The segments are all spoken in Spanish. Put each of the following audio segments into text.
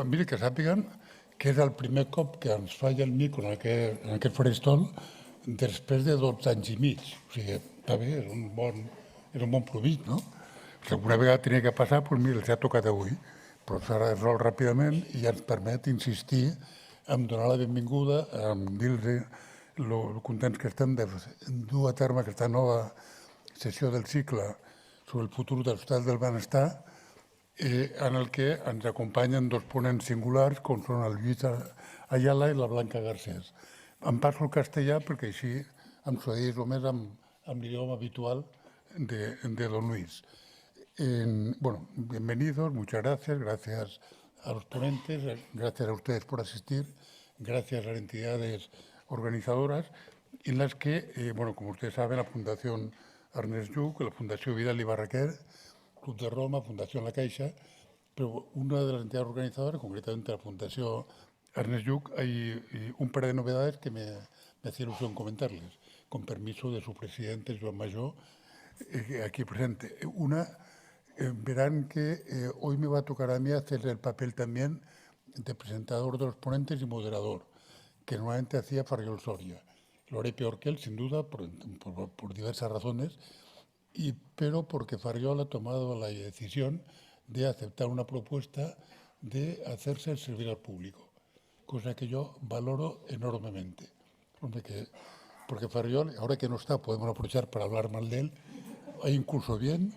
mire, que sàpiguen que és el primer cop que ens falla el micro en aquest faristol després de 12 anys i mig. O sigui, està bé, és un bon provit, no? Si alguna vegada tenia que passar, doncs mira, els ha tocat avui, però s'ha resolt ràpidament i ja ens permet insistir en donar la benvinguda, en dir-los lo contents que estem de dur a terme aquesta nova sessió del cicle sobre el futur de l'estat del benestar, en el que ens acompanyen dos ponents singulars, com són el Lluís Ayala i la Blanca Garcés. Em passo al castellà perquè així em sucedís més amb l'idioma habitual de don Luis. Bueno, bienvenidos, muchas gracias a los ponentes, gracias a ustedes por asistir, gracias a las entidades organizadoras, en las que, bueno, como ustedes saben, la Fundación Ernest Lluch, la Fundación Vidal y Barraquer, Club de Roma, Fundación La Caixa, pero una de las entidades organizadoras, concretamente la Fundación Ernest Lluch, hay un par de novedades que me hacía ilusión comentarles, con permiso de su presidente, Joan Majó, aquí presente. Una, verán que hoy me va a tocar a mí hacer el papel también de presentador de los ponentes y moderador, que normalmente hacía Farriol Soria. Lo haré peor que él, sin duda, por diversas razones, pero porque Farriol ha tomado la decisión de aceptar una propuesta de hacerse servir al público, cosa que yo valoro enormemente. Porque Farriol, ahora que no está, podemos aprovechar para hablar mal de él, incluso bien.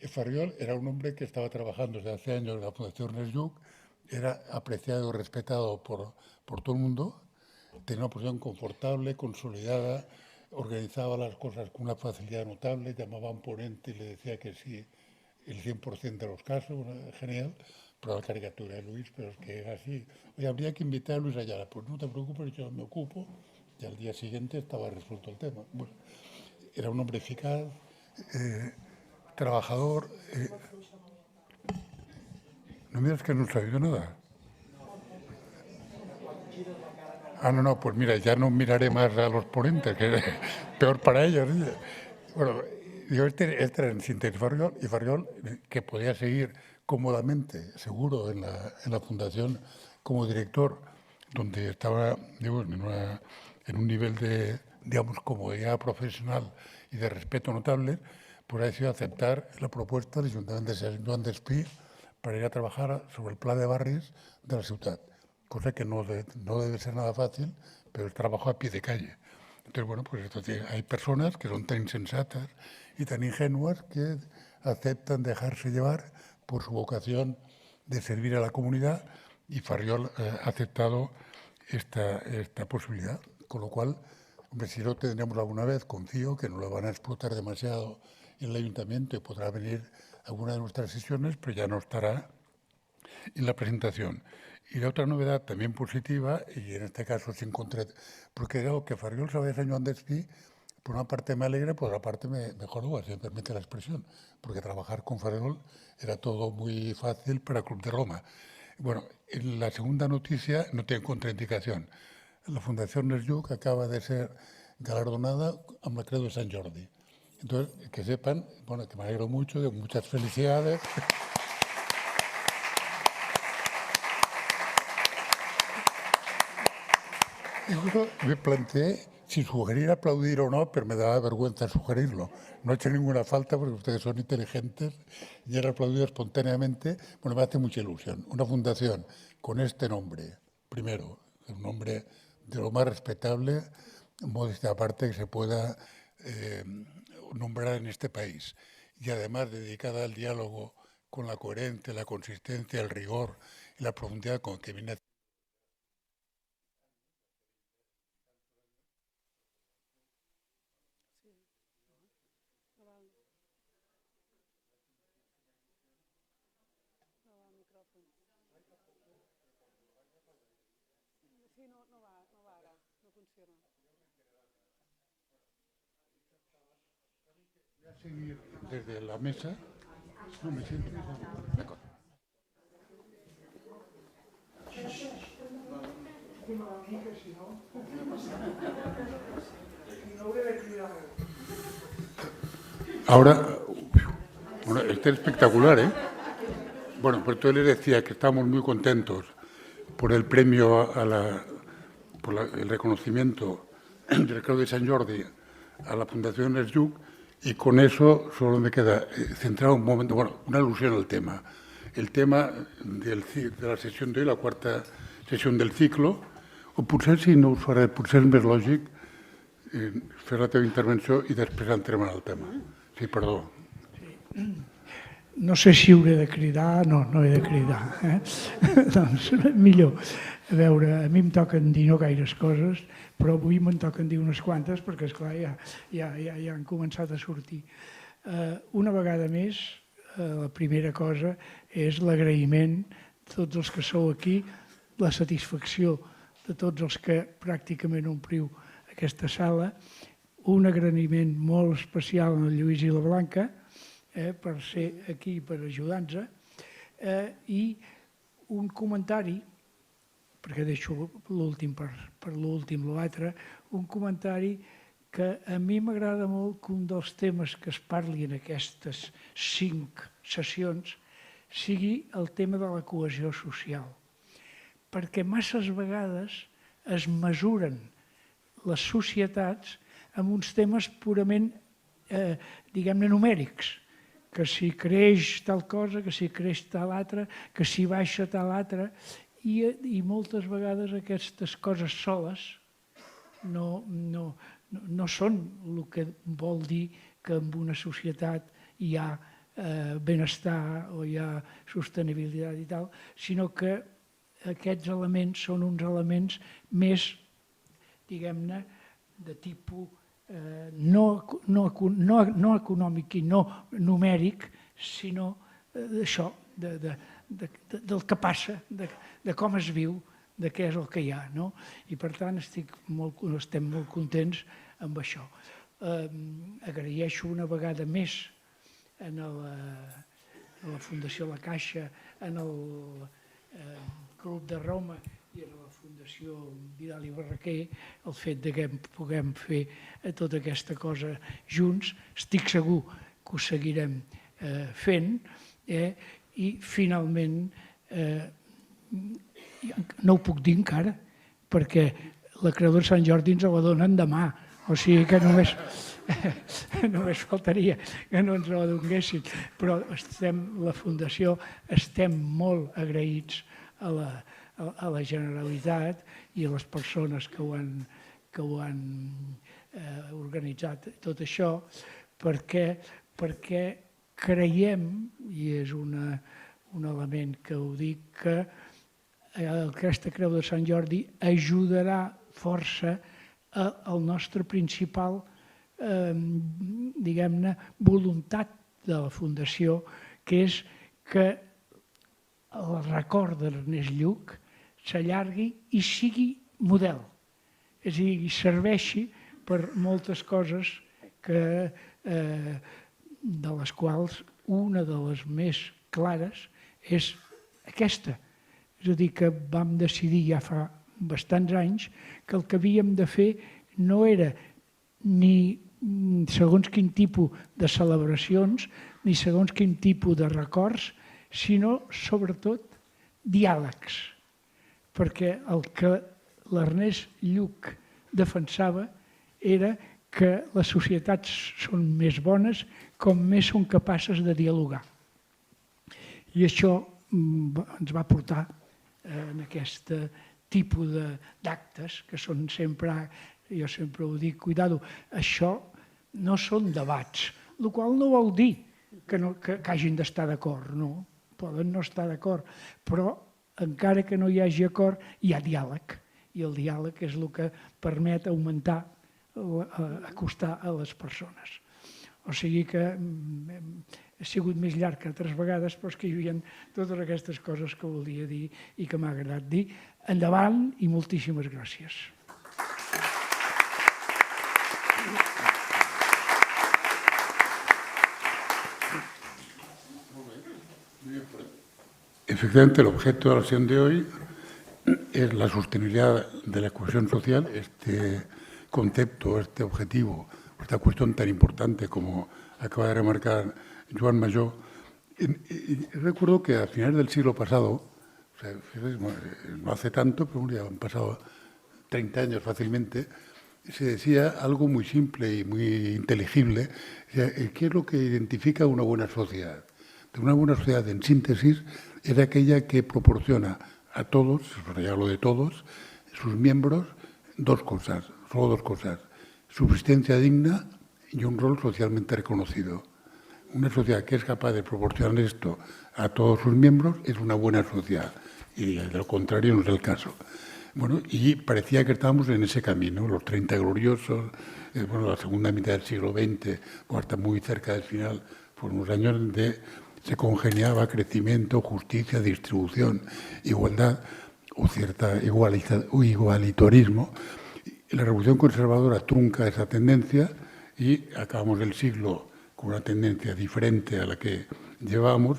Farriol era un hombre que estaba trabajando desde hace años en la Fundación Ernest Lluch, era apreciado y respetado por todo el mundo, tenía una posición confortable, consolidada, organizaba las cosas con una facilidad notable, llamaba a un ponente y le decía que sí, el 100% de los casos, genial, pero la caricatura de Luis, pero es que era así. Oye, habría que invitar a Luis Ayala, pues no te preocupes, yo me ocupo, y al día siguiente estaba resuelto el tema. Bueno, era un hombre eficaz, trabajador. No me digas que no has sabido nada. No, pues mira, ya no miraré más a los ponentes, que es peor para ellos. Bueno, yo este era en síntesis Farriol, que podía seguir cómodamente, seguro, en la Fundación como director, donde estaba en un nivel de, digamos, comodidad profesional y de respeto notable, pues ha decidido aceptar la propuesta del Ayuntamiento de Sant Joan d'Espí para ir a trabajar sobre el pla de barris de la ciutat, cosa que no debe ser nada fácil, pero es trabajo a pie de calle. Entonces, bueno, pues hay personas que son tan insensatas y tan ingenuas que aceptan dejarse llevar por su vocación de servir a la comunidad, y Farriol ha aceptado esta posibilidad, con lo cual, hombre, si lo tendremos alguna vez, confío que no lo van a explotar demasiado en el ayuntamiento y podrá venir a alguna de nuestras sesiones, pero ya no estará en la presentación. Y la otra novedad también positiva, y en este caso sin concreto, porque creo que Farriol se vaya a Sant Joan d'Espí, por una parte me alegra, por otra parte me joroba, si me permite la expresión, porque trabajar con Farriol era todo muy fácil para Club de Roma. Bueno, la segunda noticia no tiene contraindicación. La Fundación Ernest Lluch acaba de ser galardonada amb la Creu de Sant Jordi. Entonces, que sepan, bueno, que me alegro mucho, de muchas felicidades. Incluso me planteé si sugerir aplaudir o no, pero me daba vergüenza sugerirlo. No he hecho ninguna falta porque ustedes son inteligentes y era aplaudido espontáneamente. Bueno, me hace mucha ilusión. Una fundación con este nombre, primero, es un nombre de lo más respetable, modestia aparte, que se pueda nombrar en este país. Y además dedicada al diálogo con la coherencia, la consistencia, el rigor y la profundidad con que viene. Sí, no va ara, no funciona. Voy a seguir desde la mesa. No me siento. D'acord. Ahora, bueno, este es espectacular, ¿eh? Bueno, pues yo les decía que estamos muy contentos por el premio el reconocimiento del Creu de Sant Jordi a la Fundación Eslluc, y con eso solo me queda centrar un momento, bueno, una alusión al tema. El tema de la sessió d'avui, la quarta sessió del cicle, o potser, si no us faré, potser és més lògic fer la teva intervenció i després entrem en el tema. Sí, perdó. No sé si hauré de cridar, no he de cridar. Doncs millor. A veure, a mi em toquen dir no gaires coses, però avui me'n toquen dir unes quantes perquè, esclar, ja han començat a sortir. Una vegada més, la primera cosa és l'agraïment de tots els que sou aquí, la satisfacció de tots els que pràcticament ompliu aquesta sala, un agraïment molt especial al Lluís i la Blanca, per ser aquí, per ajudar-nos, i un comentari, perquè deixo l'últim per l'últim, l'altre, un comentari que a mi m'agrada molt que un dels temes que es parli en aquestes 5 sessions sigui el tema de la cohesió social, perquè masses vegades es mesuren les societats amb uns temes purament, diguem-ne, numèrics, que si creix tal cosa, que si creix tal altra, que si baixa tal altra, i moltes vegades aquestes coses soles no són el que vol dir que en una societat hi ha benestar o hi ha sostenibilitat i tal, sinó que aquests elements són uns elements més, diguem-ne, de tipus no econòmic i no numèric, sinó d'això, del que passa, de com es viu, de què és el que hi ha. I per tant estem molt contents amb això. Agraeixo una vegada més a la Fundació La Caixa, en el Club de Roma i a la Fundació Vidal i Barraquer el fet que puguem fer tota aquesta cosa junts. Estic segur que ho seguirem fent i finalment no ho puc dir encara perquè la Creu de Sant Jordi ens la donen demà, o sigui que només faltaria que no ens la donguessin, però la Fundació estem molt agraïts a la Generalitat i a les persones que ho han organitzat tot això, perquè creiem, i és un element que ho dic, que aquesta Creu de Sant Jordi ajudarà força al nostre principal, diguem-ne, voluntat de la Fundació, que és que el record d'Ernest Lluch s'allargui i sigui model, és a dir, serveixi per moltes coses de les quals una de les més clares és aquesta. És a dir, que vam decidir ja fa bastants anys que el que havíem de fer no era ni segons quin tipus de celebracions, ni segons quin tipus de records, sinó, sobretot, diàlegs. Perquè el que l'Ernest Lluch defensava era que les societats són més bones com més són capaces de dialogar. I això ens va portar en aquest tipus d'actes que són sempre, jo sempre ho dic, cuidado, això no són debats, el qual no vol dir que hagin d'estar d'acord, no, poden no estar d'acord, però encara que no hi hagi acord, hi ha diàleg, i el diàleg és el que permet augmentar, acostar a les persones. O sigui que ha sigut més llarg que altres vegades, però és que hi havia totes aquestes coses que volia dir i que m'ha agradat dir. Endavant i moltíssimes gràcies. Efectivamente, el objeto de la sesión de hoy es la sostenibilidad de la cohesión social, este concepto, este objetivo, esta cuestión tan importante como acaba de remarcar Joan Majó, Recuerdo que a finales del siglo pasado, o sea, no hace tanto, pero ya han pasado 30 años fácilmente, se decía algo muy simple y muy inteligible. O sea, ¿qué es lo que identifica una buena sociedad? Una buena sociedad, en síntesis, es aquella que proporciona a todos, ya hablo de todos, sus miembros, dos cosas, solo dos cosas: subsistencia digna y un rol socialmente reconocido. Una sociedad que es capaz de proporcionar esto a todos sus miembros es una buena sociedad, y de lo contrario no es el caso. Bueno, y parecía que estábamos en ese camino, los 30 gloriosos, la segunda mitad del siglo XX, hasta muy cerca del final, fueron unos años donde se congeniaba crecimiento, justicia, distribución, igualdad o cierta igualitarismo. La Revolución Conservadora trunca esa tendencia y acabamos el siglo con una tendencia diferente a la que llevábamos,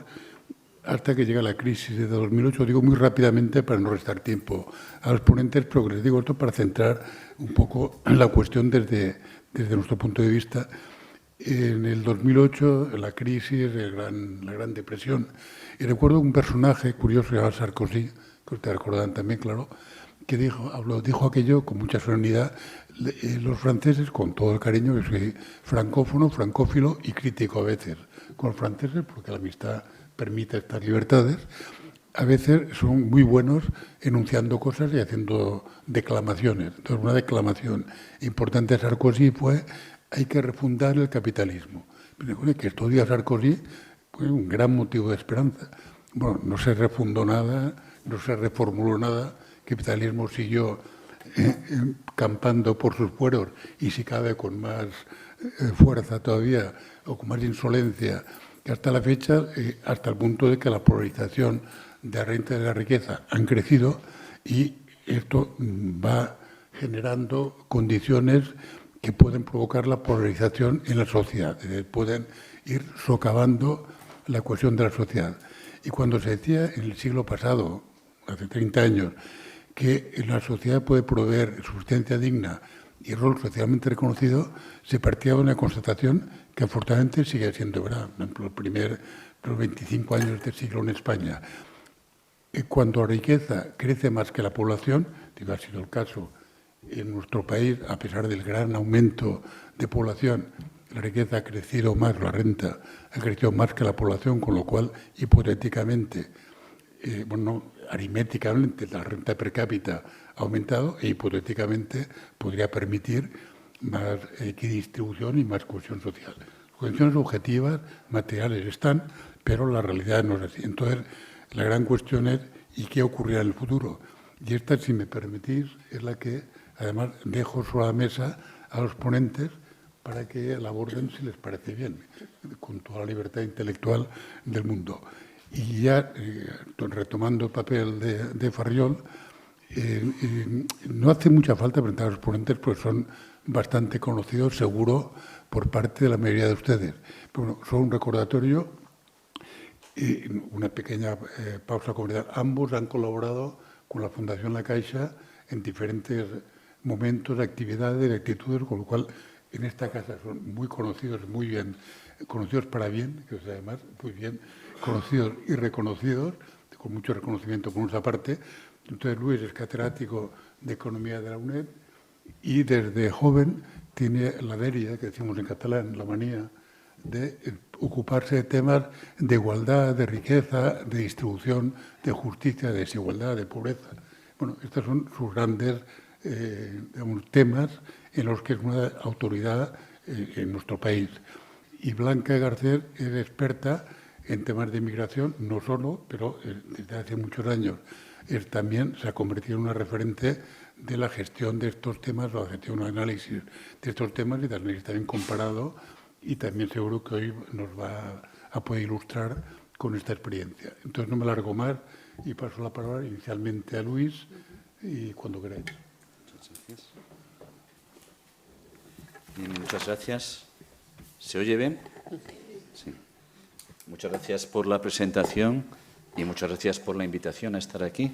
hasta que llega la crisis de 2008. Digo muy rápidamente para no restar tiempo a los ponentes, pero que les digo esto para centrar un poco la cuestión desde nuestro punto de vista. En el 2008, la crisis, la Gran Depresión, y recuerdo un personaje curioso llamado Sarkozy, que ustedes recordarán también, claro, que dijo aquello con mucha solemnidad: los franceses, con todo el cariño, que soy francófono, francófilo y crítico a veces con los franceses, porque la amistad permite estas libertades, a veces son muy buenos enunciando cosas y haciendo declamaciones. Entonces, una declamación importante de Sarkozy fue: hay que refundar el capitalismo. Pero, que esto diga Sarkozy fue un gran motivo de esperanza. Bueno, no se refundó nada, no se reformuló nada, el capitalismo siguió campando por sus fueros, y si cabe con más fuerza todavía, o con más insolencia que hasta la fecha, hasta el punto de que la polarización de la renta y de la riqueza han crecido, y esto va generando condiciones que pueden provocar la polarización en la sociedad, pueden ir socavando la cohesión de la sociedad. Y cuando se decía en el siglo pasado, hace 30 años, que la sociedad puede proveer subsistencia digna y rol socialmente reconocido, se partía de una constatación que afortunadamente sigue siendo verdad. Por ejemplo, los 25 años del siglo en España, cuando la riqueza crece más que la población, ha sido el caso en nuestro país, a pesar del gran aumento de población, la riqueza ha crecido más, la renta ha crecido más que la población, con lo cual, hipotéticamente, aritméticamente, la renta per cápita ha aumentado, e hipotéticamente podría permitir más equidistribución y más cohesión social. Las condiciones objetivas, materiales están, pero la realidad no es así. Entonces, la gran cuestión es: ¿y qué ocurrirá en el futuro? Y esta, si me permitís, es la que, además, dejo sobre la mesa a los ponentes para que la aborden si les parece bien, con toda la libertad intelectual del mundo. Y ya, retomando el papel de Farriol, no hace mucha falta presentar a los ponentes, pues son bastante conocidos, seguro, por parte de la mayoría de ustedes. Pero bueno, solo un recordatorio, una pequeña pausa comunitaria. Ambos han colaborado con la Fundación La Caixa en diferentes momentos, actividades, actitudes, con lo cual en esta casa son muy conocidos, muy bien conocidos para bien, que además muy bien conocidos y reconocidos, con mucho reconocimiento por nuestra parte. Entonces, Luis es catedrático de Economía de la UNED y desde joven tiene la dèria, que decimos en catalán, la manía de ocuparse de temas de igualdad, de riqueza, de distribución, de justicia, de desigualdad, de pobreza. Bueno, estos son sus grandes temas en los que es una autoridad en nuestro país. Y Blanca Garcés es experta en temas de inmigración, no solo, pero desde hace muchos años también se ha convertido en una referente de la gestión de estos temas, o la gestión, un análisis de estos temas, y de análisis también comparado, y también seguro que hoy nos va a poder ilustrar con esta experiencia. Entonces, no me largo más y paso la palabra inicialmente a Luis, y cuando queráis. Muchas gracias. Bien, muchas gracias. ¿Se oye bien? Sí. Muchas gracias por la presentación y muchas gracias por la invitación a estar aquí.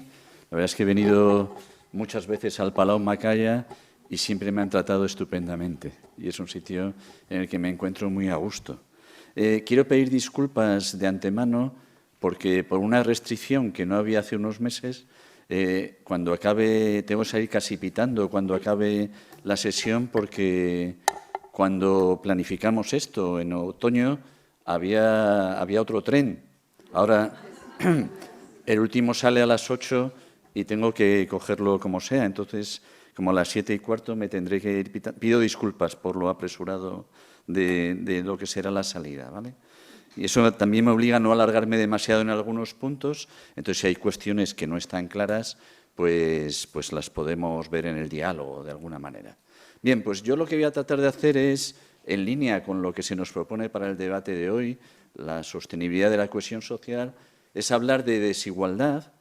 La verdad es que he venido muchas veces al Palau Macaya y siempre me han tratado estupendamente. Y es un sitio en el que me encuentro muy a gusto. quiero pedir disculpas de antemano porque por una restricción que no había hace unos meses, cuando acabe, tengo que salir casi pitando cuando acabe la sesión, porque cuando planificamos esto en otoño había otro tren. Ahora el último sale a las 8 y tengo que cogerlo como sea. Entonces, como a las 7:15 me tendré que ir pitando. Pido disculpas por lo apresurado de lo que será la salida, ¿vale? Y eso también me obliga a no alargarme demasiado en algunos puntos. Entonces, si hay cuestiones que no están claras, pues las podemos ver en el diálogo de alguna manera. Bien, pues yo lo que voy a tratar de hacer es, en línea con lo que se nos propone para el debate de hoy, la sostenibilidad de la cohesión social, es hablar de desigualdad,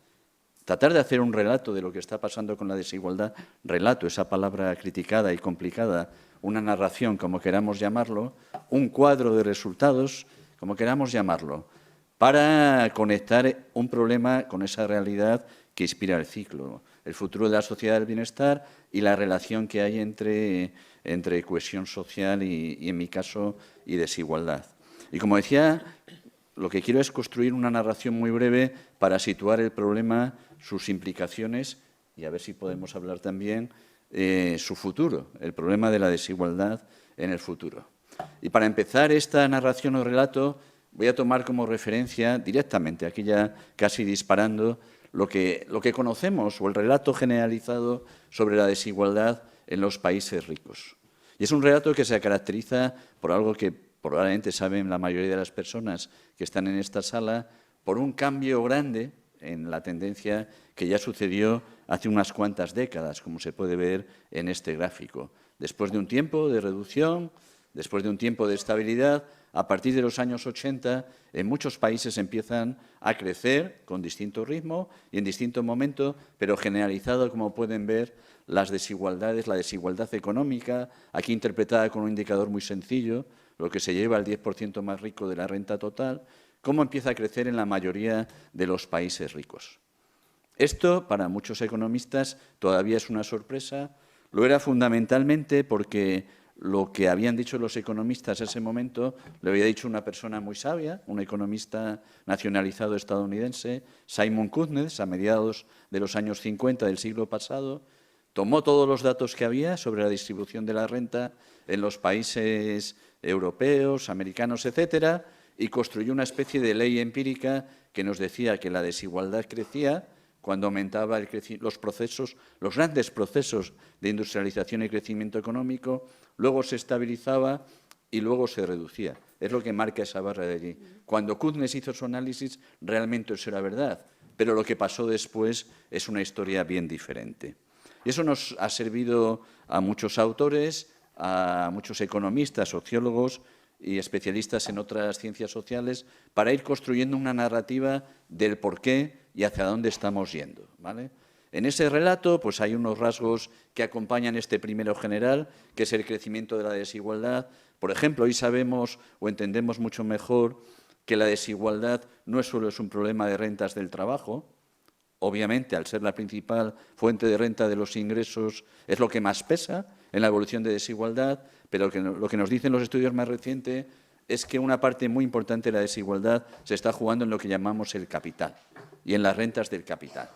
tratar de hacer un relato de lo que está pasando con la desigualdad, relato, esa palabra criticada y complicada, una narración, como queramos llamarlo, un cuadro de resultados, como queramos llamarlo, para conectar un problema con esa realidad que inspira el ciclo, el futuro de la sociedad del bienestar y la relación que hay entre cohesión social y, en mi caso, y desigualdad. Y como decía, lo que quiero es construir una narración muy breve para situar el problema, sus implicaciones y a ver si podemos hablar también su futuro, el problema de la desigualdad en el futuro. Y para empezar esta narración o relato voy a tomar como referencia directamente, aquí ya casi disparando, lo que conocemos o el relato generalizado sobre la desigualdad en los países ricos. Y es un relato que se caracteriza por algo que probablemente saben la mayoría de las personas que están en esta sala, por un cambio grande en la tendencia que ya sucedió hace unas cuantas décadas, como se puede ver en este gráfico. Después de un tiempo de reducción, después de un tiempo de estabilidad, a partir de los años 80, en muchos países empiezan a crecer con distinto ritmo y en distinto momento, pero generalizado, como pueden ver, las desigualdades, la desigualdad económica, aquí interpretada con un indicador muy sencillo, lo que se lleva al 10% más rico de la renta total, cómo empieza a crecer en la mayoría de los países ricos. Esto, para muchos economistas, todavía es una sorpresa. Lo era fundamentalmente porque lo que habían dicho los economistas en ese momento lo había dicho una persona muy sabia, un economista nacionalizado estadounidense, Simon Kuznets, a mediados de los años 50 del siglo pasado. Tomó todos los datos que había sobre la distribución de la renta en los países europeos, americanos, etcétera, y construyó una especie de ley empírica que nos decía que la desigualdad crecía cuando aumentaba los grandes procesos de industrialización y crecimiento económico, luego se estabilizaba y luego se reducía. Es lo que marca esa barra de allí. Cuando Kuznets hizo su análisis, realmente eso era verdad, pero lo que pasó después es una historia bien diferente. Y eso nos ha servido a muchos autores, a muchos economistas, sociólogos y especialistas en otras ciencias sociales para ir construyendo una narrativa del porqué y hacia dónde estamos yendo, ¿vale? En ese relato pues hay unos rasgos que acompañan este primero general, que es el crecimiento de la desigualdad. Por ejemplo, hoy sabemos o entendemos mucho mejor que la desigualdad no solo es un problema de rentas del trabajo. Obviamente, al ser la principal fuente de renta de los ingresos, es lo que más pesa en la evolución de desigualdad, pero lo que nos dicen los estudios más recientes es que una parte muy importante de la desigualdad se está jugando en lo que llamamos el capital y en las rentas del capital.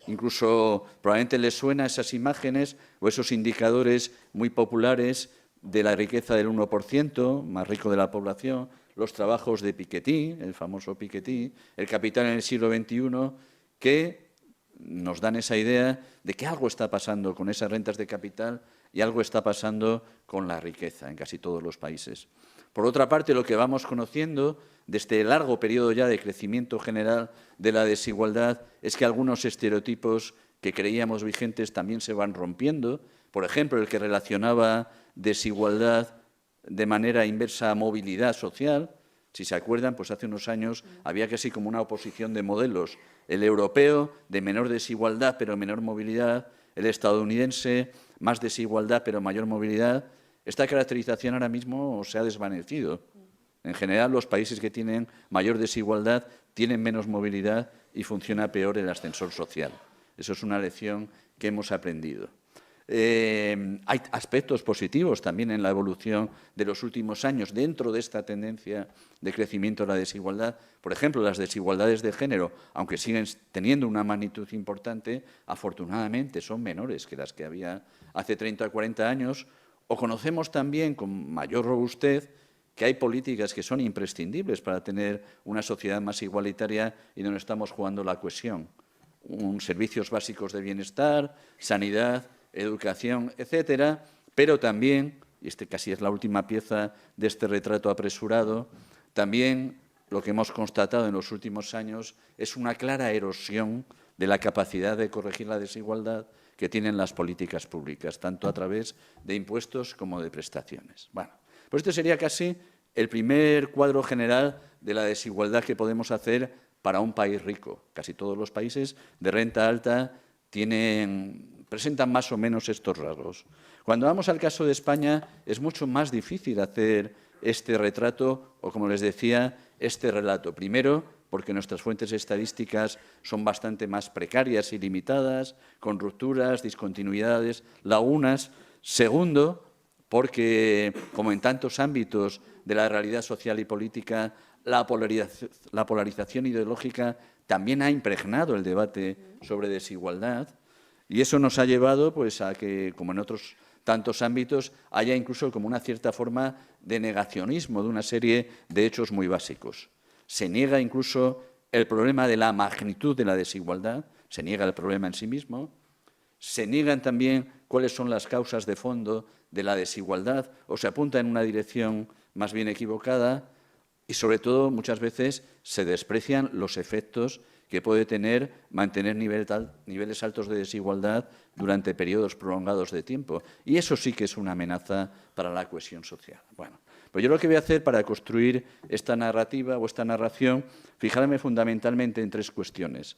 Incluso probablemente les suena esas imágenes o esos indicadores muy populares de la riqueza del 1% más rico de la población, los trabajos de Piketty, el famoso Piketty, el capital en el siglo XXI, que nos dan esa idea de que algo está pasando con esas rentas de capital y algo está pasando con la riqueza en casi todos los países. Por otra parte, lo que vamos conociendo de este largo periodo ya de crecimiento general de la desigualdad es que algunos estereotipos que creíamos vigentes también se van rompiendo. Por ejemplo, el que relacionaba desigualdad de manera inversa a movilidad social. Si se acuerdan, pues hace unos años había casi como una oposición de modelos. El europeo, de menor desigualdad pero menor movilidad. El estadounidense, más desigualdad pero mayor movilidad. Esta caracterización ahora mismo se ha desvanecido. En general, los países que tienen mayor desigualdad tienen menos movilidad y funciona peor el ascensor social. Eso es una lección que hemos aprendido. Hay aspectos positivos también en la evolución de los últimos años dentro de esta tendencia de crecimiento de la desigualdad. Por ejemplo, las desigualdades de género, aunque siguen teniendo una magnitud importante, afortunadamente son menores que las que había hace 30 o 40 años. O conocemos también con mayor robustez que hay políticas que son imprescindibles para tener una sociedad más igualitaria y donde estamos jugando la cohesión. Servicios básicos de bienestar, sanidad, educación, etcétera, pero también, y casi es la última pieza de este retrato apresurado, también lo que hemos constatado en los últimos años es una clara erosión de la capacidad de corregir la desigualdad que tienen las políticas públicas, tanto a través de impuestos como de prestaciones. Bueno, pues este sería casi el primer cuadro general de la desigualdad que podemos hacer para un país rico. Casi todos los países de renta alta presentan más o menos estos rasgos. Cuando vamos al caso de España, es mucho más difícil hacer este retrato o, como les decía, este relato. Primero, porque nuestras fuentes estadísticas son bastante más precarias y limitadas, con rupturas, discontinuidades, lagunas. Segundo, porque, como en tantos ámbitos de la realidad social y política, la polarización ideológica también ha impregnado el debate sobre desigualdad, y eso nos ha llevado pues, a que, como en otros tantos ámbitos, haya incluso como una cierta forma de negacionismo de una serie de hechos muy básicos. Se niega incluso el problema de la magnitud de la desigualdad, se niega el problema en sí mismo, se niegan también cuáles son las causas de fondo de la desigualdad o se apunta en una dirección más bien equivocada y, sobre todo, muchas veces se desprecian los efectos que puede tener mantener niveles altos de desigualdad durante periodos prolongados de tiempo. Y eso sí que es una amenaza para la cohesión social. Bueno, pues yo lo que voy a hacer para construir esta narrativa o esta narración, fijarme fundamentalmente en tres cuestiones.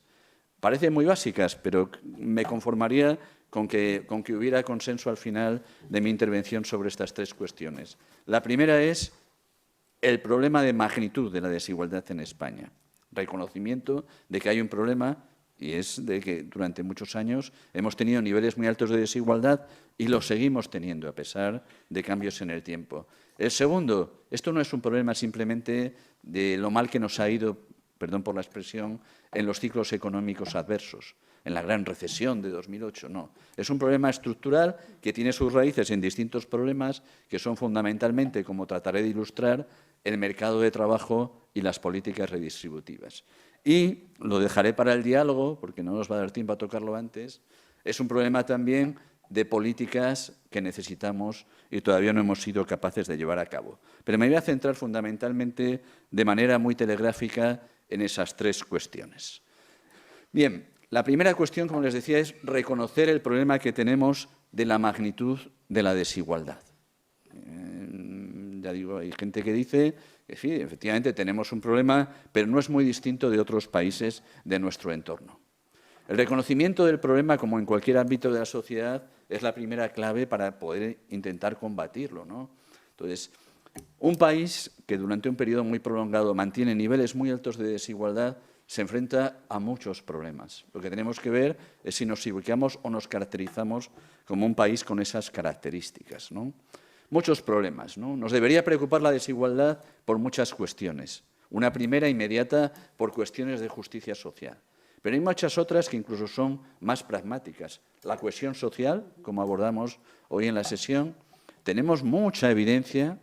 Parecen muy básicas, pero me conformaría con que hubiera consenso al final de mi intervención sobre estas tres cuestiones. La primera es el problema de magnitud de la desigualdad en España. Reconocimiento de que hay un problema y es de que durante muchos años hemos tenido niveles muy altos de desigualdad y los seguimos teniendo a pesar de cambios en el tiempo. El segundo, esto no es un problema simplemente de lo mal que nos ha ido, perdón por la expresión, en los ciclos económicos adversos, en la gran recesión de 2008, no. Es un problema estructural que tiene sus raíces en distintos problemas que son fundamentalmente, como trataré de ilustrar, el mercado de trabajo y las políticas redistributivas. Y lo dejaré para el diálogo, porque no nos va a dar tiempo a tocarlo antes, es un problema también de políticas que necesitamos y todavía no hemos sido capaces de llevar a cabo. Pero me voy a centrar fundamentalmente de manera muy telegráfica en esas tres cuestiones. Bien, la primera cuestión, como les decía, es reconocer el problema que tenemos de la magnitud de la desigualdad. Ya digo, hay gente que dice que sí, efectivamente tenemos un problema, pero no es muy distinto de otros países de nuestro entorno. El reconocimiento del problema, como en cualquier ámbito de la sociedad, es la primera clave para poder intentar combatirlo, ¿no? Entonces, un país que durante un periodo muy prolongado mantiene niveles muy altos de desigualdad se enfrenta a muchos problemas. Lo que tenemos que ver es si nos ubicamos o nos caracterizamos como un país con esas características, ¿no? Muchos problemas, ¿no? Nos debería preocupar la desigualdad por muchas cuestiones. Una primera, inmediata, por cuestiones de justicia social. Pero hay muchas otras que incluso son más pragmáticas. La cohesión social, como abordamos hoy en la sesión, tenemos mucha evidencia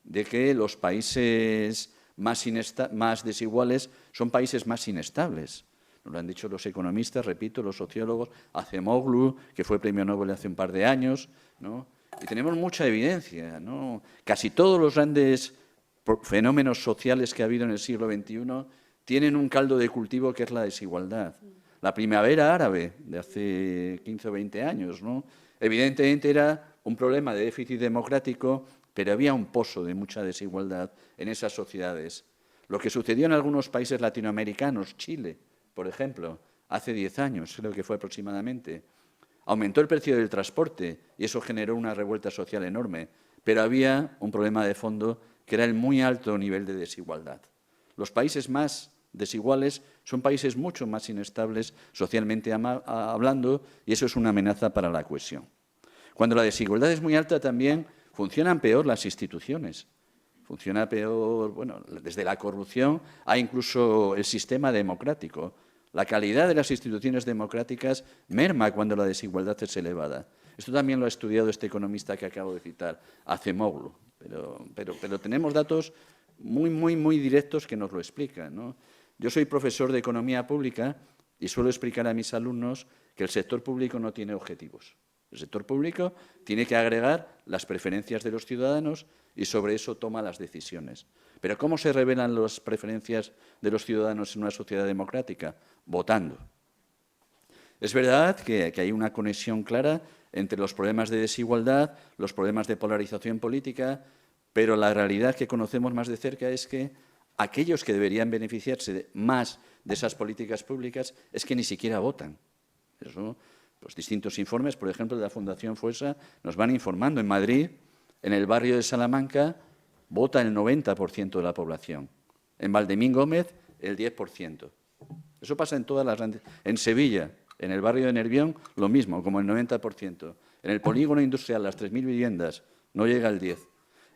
de que los países más desiguales son países más inestables. Nos lo han dicho los economistas, repito, los sociólogos, Acemoglu, que fue premio Nobel hace un par de años, ¿no? Y tenemos mucha evidencia, ¿no? Casi todos los grandes fenómenos sociales que ha habido en el siglo XXI tienen un caldo de cultivo que es la desigualdad. La primavera árabe de hace 15 o 20 años, ¿no? Evidentemente era un problema de déficit democrático, pero había un pozo de mucha desigualdad en esas sociedades. Lo que sucedió en algunos países latinoamericanos, Chile, por ejemplo, hace 10 años, creo que fue aproximadamente, aumentó el precio del transporte y eso generó una revuelta social enorme, pero había un problema de fondo que era el muy alto nivel de desigualdad. Los países más desiguales son países mucho más inestables socialmente hablando y eso es una amenaza para la cohesión. Cuando la desigualdad es muy alta también funcionan peor las instituciones. Funciona peor, bueno, desde la corrupción a incluso el sistema democrático. La calidad de las instituciones democráticas merma cuando la desigualdad es elevada. Esto también lo ha estudiado este economista que acabo de citar, Acemoglu. Pero tenemos datos muy directos que nos lo explican, ¿no? Yo soy profesor de economía pública y suelo explicar a mis alumnos que el sector público no tiene objetivos. El sector público tiene que agregar las preferencias de los ciudadanos y sobre eso toma las decisiones. Pero ¿cómo se revelan las preferencias de los ciudadanos en una sociedad democrática? Votando. Es verdad que hay una conexión clara entre los problemas de desigualdad, los problemas de polarización política, pero la realidad que conocemos más de cerca es que aquellos que deberían beneficiarse más de esas políticas públicas es que ni siquiera votan. Eso, los distintos informes, por ejemplo, de la Fundación Fuesa, nos van informando. En Madrid, en el barrio de Salamanca, vota el 90% de la población. En Valdemín Gómez, el 10%. Eso pasa en todas las grandes... En Sevilla, en el barrio de Nervión, lo mismo, como el 90%. En el polígono industrial, las 3.000 viviendas, no llega al 10%.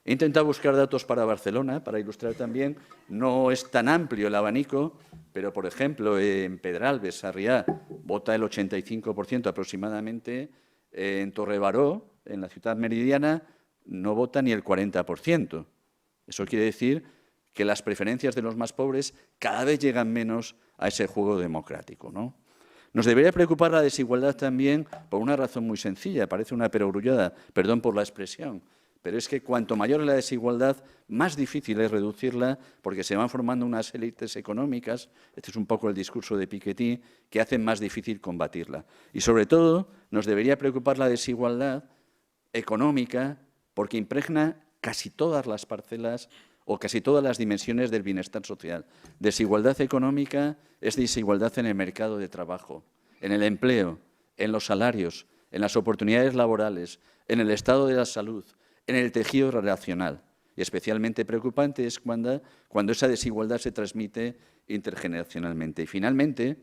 He intentado buscar datos para Barcelona, para ilustrar también. No es tan amplio el abanico, pero, por ejemplo, en Pedralbes, Sarriá, vota el 85% aproximadamente. En Torrebaró, en la ciudad meridiana, no vota ni el 40%. Eso quiere decir que las preferencias de los más pobres cada vez llegan menos a ese juego democrático, ¿no? Nos debería preocupar la desigualdad también por una razón muy sencilla, parece una perogrullada, perdón por la expresión, pero es que cuanto mayor es la desigualdad, más difícil es reducirla porque se van formando unas élites económicas, este es un poco el discurso de Piketty, que hacen más difícil combatirla. Y sobre todo nos debería preocupar la desigualdad económica porque impregna casi todas las parcelas o casi todas las dimensiones del bienestar social. Desigualdad económica es desigualdad en el mercado de trabajo, en el empleo, en los salarios, en las oportunidades laborales, en el estado de la salud, en el tejido relacional. Y especialmente preocupante es cuando esa desigualdad se transmite intergeneracionalmente. Y finalmente,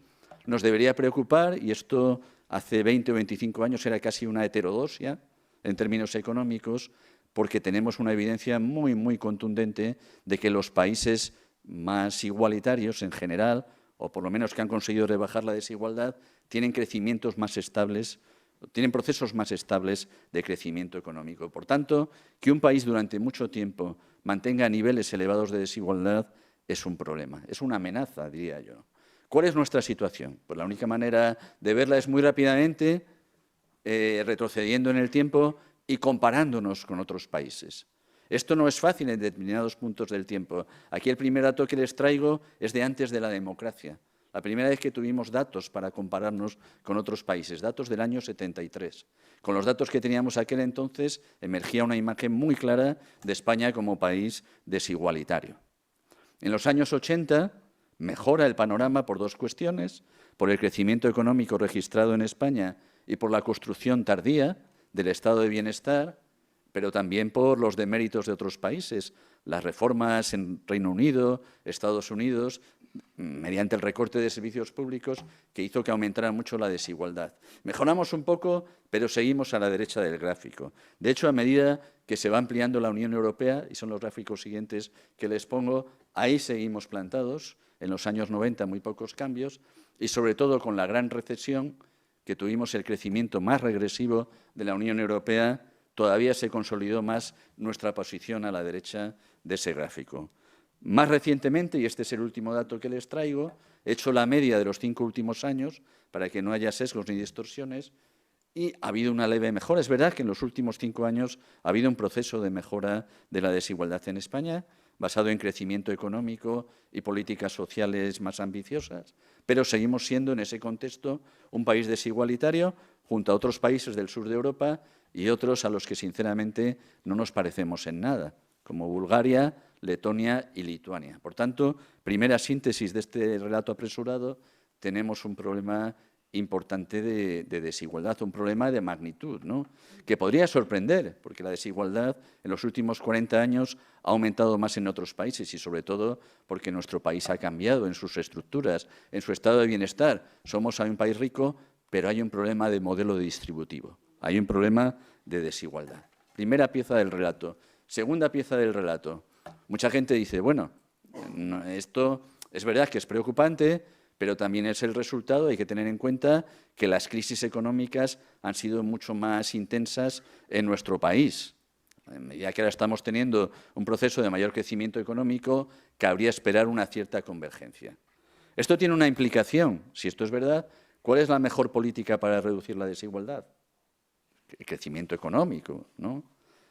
nos debería preocupar, y esto hace 20 o 25 años era casi una heterodosia en términos económicos, porque tenemos una evidencia muy contundente de que los países más igualitarios en general, o por lo menos que han conseguido rebajar la desigualdad, tienen crecimientos más estables, tienen procesos más estables de crecimiento económico. Por tanto, que un país durante mucho tiempo mantenga niveles elevados de desigualdad es un problema, es una amenaza, diría yo. ¿Cuál es nuestra situación? Pues la única manera de verla es muy rápidamente, retrocediendo en el tiempo y comparándonos con otros países. Esto no es fácil en determinados puntos del tiempo. Aquí el primer dato que les traigo es de antes de la democracia. La primera vez que tuvimos datos para compararnos con otros países, datos del año 73. Con los datos que teníamos aquel entonces, emergía una imagen muy clara de España como país desigualitario. En los años 80 mejora el panorama por dos cuestiones, por el crecimiento económico registrado en España y por la construcción tardía del estado de bienestar, pero también por los deméritos de otros países, las reformas en Reino Unido, Estados Unidos, mediante el recorte de servicios públicos que hizo que aumentara mucho la desigualdad. Mejoramos un poco, pero seguimos a la derecha del gráfico. De hecho, a medida que se va ampliando la Unión Europea, y son los gráficos siguientes que les pongo, ahí seguimos plantados, en los años 90 muy pocos cambios, y sobre todo con la gran recesión, que tuvimos el crecimiento más regresivo de la Unión Europea, todavía se consolidó más nuestra posición a la derecha de ese gráfico. Más recientemente, y este es el último dato que les traigo, he hecho la media de los 5 últimos años para que no haya sesgos ni distorsiones y ha habido una leve mejora. Es verdad que en los últimos 5 años ha habido un proceso de mejora de la desigualdad en España, basado en crecimiento económico y políticas sociales más ambiciosas, pero seguimos siendo en ese contexto un país desigualitario junto a otros países del sur de Europa y otros a los que sinceramente no nos parecemos en nada, como Bulgaria, Letonia y Lituania. Por tanto, primera síntesis de este relato apresurado, tenemos un problema importante de desigualdad, un problema de magnitud, ¿no? Que podría sorprender, porque la desigualdad en los últimos 40 años ha aumentado más en otros países y sobre todo porque nuestro país ha cambiado en sus estructuras, en su estado de bienestar. Somos un país rico, pero hay un problema de modelo distributivo. Hay un problema de desigualdad. Primera pieza del relato. Segunda pieza del relato. Mucha gente dice, bueno, esto es verdad que es preocupante, pero también es el resultado. Hay que tener en cuenta que las crisis económicas han sido mucho más intensas en nuestro país. Ya que ahora estamos teniendo un proceso de mayor crecimiento económico, cabría esperar una cierta convergencia. Esto tiene una implicación. Si esto es verdad, ¿cuál es la mejor política para reducir la desigualdad? El crecimiento económico, ¿no?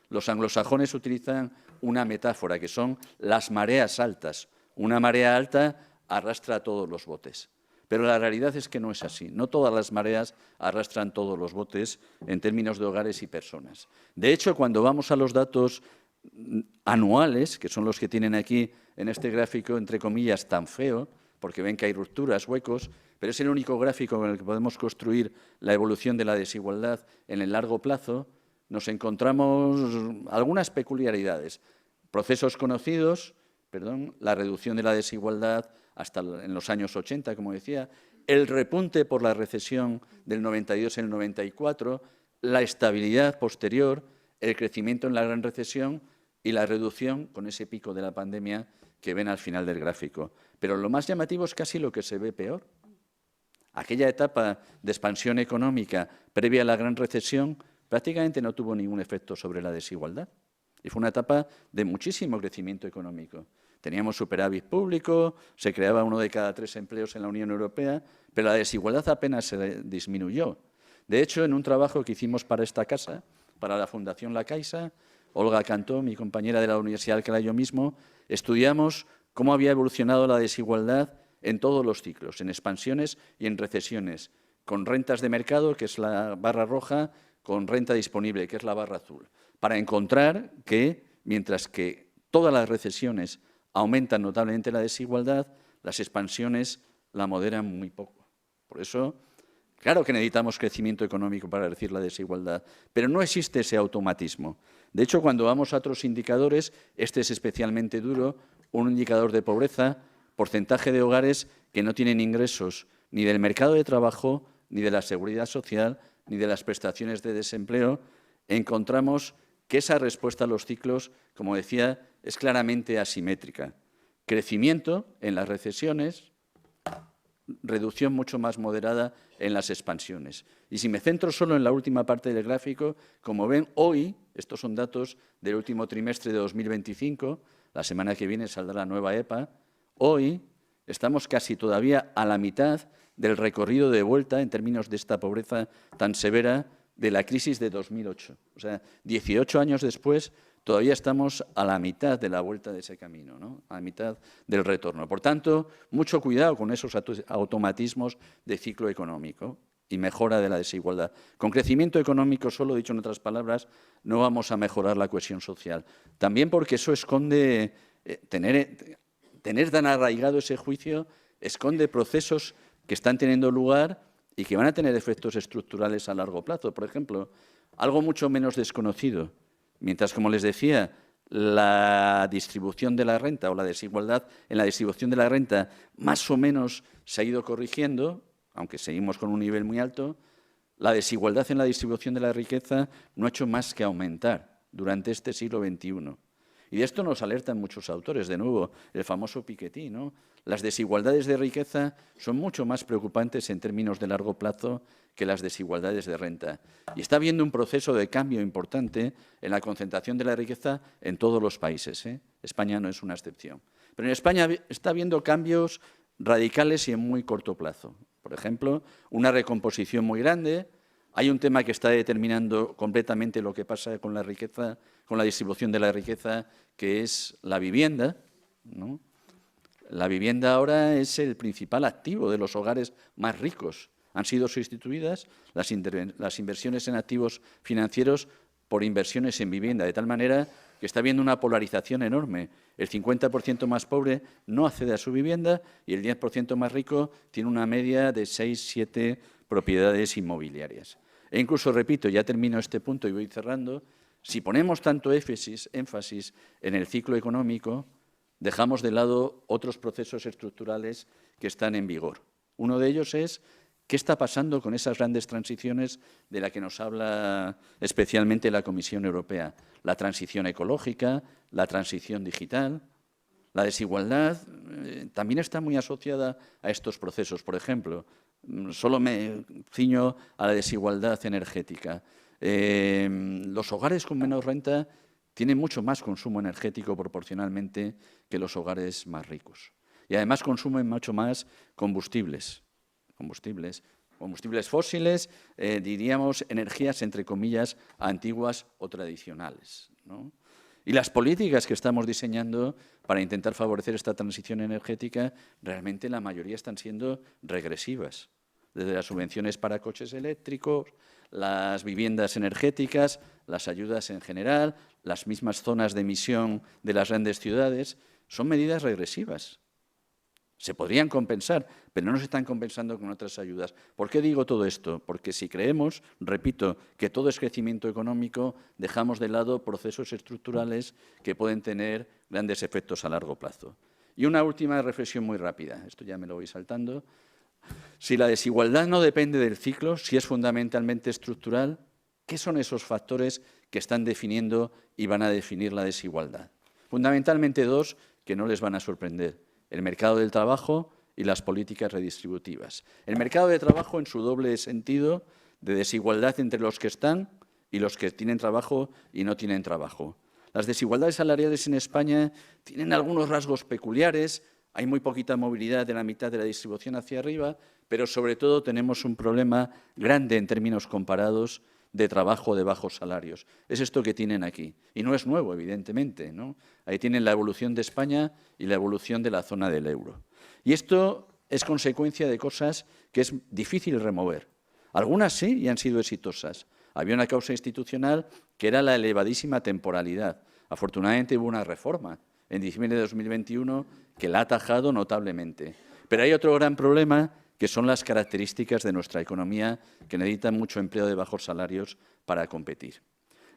Los anglosajones utilizan una metáfora que son las mareas altas. Una marea alta arrastra a todos los botes. Pero la realidad es que no es así. No todas las mareas arrastran todos los botes en términos de hogares y personas. De hecho, cuando vamos a los datos anuales, que son los que tienen aquí en este gráfico, entre comillas, tan feo, porque ven que hay rupturas, huecos, pero es el único gráfico con el que podemos construir la evolución de la desigualdad en el largo plazo, nos encontramos algunas peculiaridades. Procesos conocidos, la reducción de la desigualdad hasta en los años 80, como decía, el repunte por la recesión del 92 en el 94, la estabilidad posterior, el crecimiento en la gran recesión y la reducción con ese pico de la pandemia que ven al final del gráfico. Pero lo más llamativo es casi lo que se ve peor. Aquella etapa de expansión económica previa a la gran recesión prácticamente no tuvo ningún efecto sobre la desigualdad. Y fue una etapa de muchísimo crecimiento económico. Teníamos superávit público, se creaba 1 de cada 3 empleos en la Unión Europea, pero la desigualdad apenas se disminuyó. De hecho, en un trabajo que hicimos para esta casa, para la Fundación La Caixa, Olga Cantó, mi compañera de la Universidad de Alcalá y yo mismo, estudiamos cómo había evolucionado la desigualdad en todos los ciclos, en expansiones y en recesiones, con rentas de mercado, que es la barra roja, con renta disponible, que es la barra azul, para encontrar que, mientras que todas las recesiones aumentan notablemente la desigualdad, las expansiones la moderan muy poco. Por eso, claro que necesitamos crecimiento económico para reducir la desigualdad, pero no existe ese automatismo. De hecho, cuando vamos a otros indicadores, este es especialmente duro, un indicador de pobreza, porcentaje de hogares que no tienen ingresos ni del mercado de trabajo, ni de la seguridad social, ni de las prestaciones de desempleo, encontramos que esa respuesta a los ciclos, como decía, es claramente asimétrica. Crecimiento en las recesiones, reducción mucho más moderada en las expansiones. Y si me centro solo en la última parte del gráfico, como ven, hoy, estos son datos del último trimestre de 2025, la semana que viene saldrá la nueva EPA, hoy estamos casi todavía a la mitad del recorrido de vuelta en términos de esta pobreza tan severa de la crisis de 2008. O sea, 18 años después, todavía estamos a la mitad de la vuelta de ese camino, ¿no? A la mitad del retorno. Por tanto, mucho cuidado con esos automatismos de ciclo económico y mejora de la desigualdad. Con crecimiento económico, solo dicho en otras palabras, no vamos a mejorar la cohesión social. También porque eso esconde, tener tan arraigado ese juicio, esconde procesos que están teniendo lugar y que van a tener efectos estructurales a largo plazo. Por ejemplo, algo mucho menos desconocido. Mientras, como les decía, la distribución de la renta o la desigualdad en la distribución de la renta más o menos se ha ido corrigiendo, aunque seguimos con un nivel muy alto, la desigualdad en la distribución de la riqueza no ha hecho más que aumentar durante este siglo XXI. Y de esto nos alertan muchos autores. De nuevo, el famoso Piketty, ¿no? Las desigualdades de riqueza son mucho más preocupantes en términos de largo plazo que las desigualdades de renta. Y está habiendo un proceso de cambio importante en la concentración de la riqueza en todos los países, ¿eh? España no es una excepción. Pero en España está habiendo cambios radicales y en muy corto plazo. Por ejemplo, una recomposición muy grande. Hay un tema que está determinando completamente lo que pasa con la riqueza, con la distribución de la riqueza, que es la vivienda, ¿no? La vivienda ahora es el principal activo de los hogares más ricos. Han sido sustituidas las inversiones en activos financieros por inversiones en vivienda, de tal manera que está habiendo una polarización enorme. El 50% más pobre no accede a su vivienda y el 10% más rico tiene una media de 6, 7 propiedades inmobiliarias. E incluso, repito, ya termino este punto y voy cerrando, si ponemos tanto énfasis en el ciclo económico, dejamos de lado otros procesos estructurales que están en vigor. Uno de ellos es ¿Qué está pasando con esas grandes transiciones de las que nos habla especialmente la Comisión Europea? La transición ecológica, la transición digital. La desigualdad también está muy asociada a estos procesos. Por ejemplo, solo me ciño a la desigualdad energética. Los hogares con menos renta tienen mucho más consumo energético proporcionalmente que los hogares más ricos. Y además consumen mucho más combustibles fósiles, diríamos energías, entre comillas, antiguas o tradicionales, ¿no? Y las políticas que estamos diseñando para intentar favorecer esta transición energética, realmente la mayoría están siendo regresivas. Desde las subvenciones para coches eléctricos, las viviendas energéticas, las ayudas en general, las mismas zonas de emisión de las grandes ciudades, son medidas regresivas. Se podrían compensar, pero no se están compensando con otras ayudas. ¿Por qué digo todo esto? Porque si creemos, repito, que todo es crecimiento económico, dejamos de lado procesos estructurales que pueden tener grandes efectos a largo plazo. Y una última reflexión muy rápida, esto ya me lo voy saltando. Si la desigualdad no depende del ciclo, si es fundamentalmente estructural, ¿qué son esos factores que están definiendo y van a definir la desigualdad? Fundamentalmente dos que no les van a sorprender: el mercado del trabajo y las políticas redistributivas. El mercado de trabajo en su doble sentido de desigualdad entre los que están y los que tienen trabajo y no tienen trabajo. Las desigualdades salariales en España tienen algunos rasgos peculiares, hay muy poquita movilidad de la mitad de la distribución hacia arriba, pero sobre todo tenemos un problema grande en términos comparados de trabajo de bajos salarios. Es esto que tienen aquí. Y no es nuevo, evidentemente, ¿no? Ahí tienen la evolución de España y la evolución de la zona del euro. Y esto es consecuencia de cosas que es difícil remover. Algunas sí y han sido exitosas. Había una causa institucional que era la elevadísima temporalidad. Afortunadamente hubo una reforma en diciembre de 2021 que la ha atajado notablemente. Pero hay otro gran problema, que son las características de nuestra economía, que necesitan mucho empleo de bajos salarios para competir.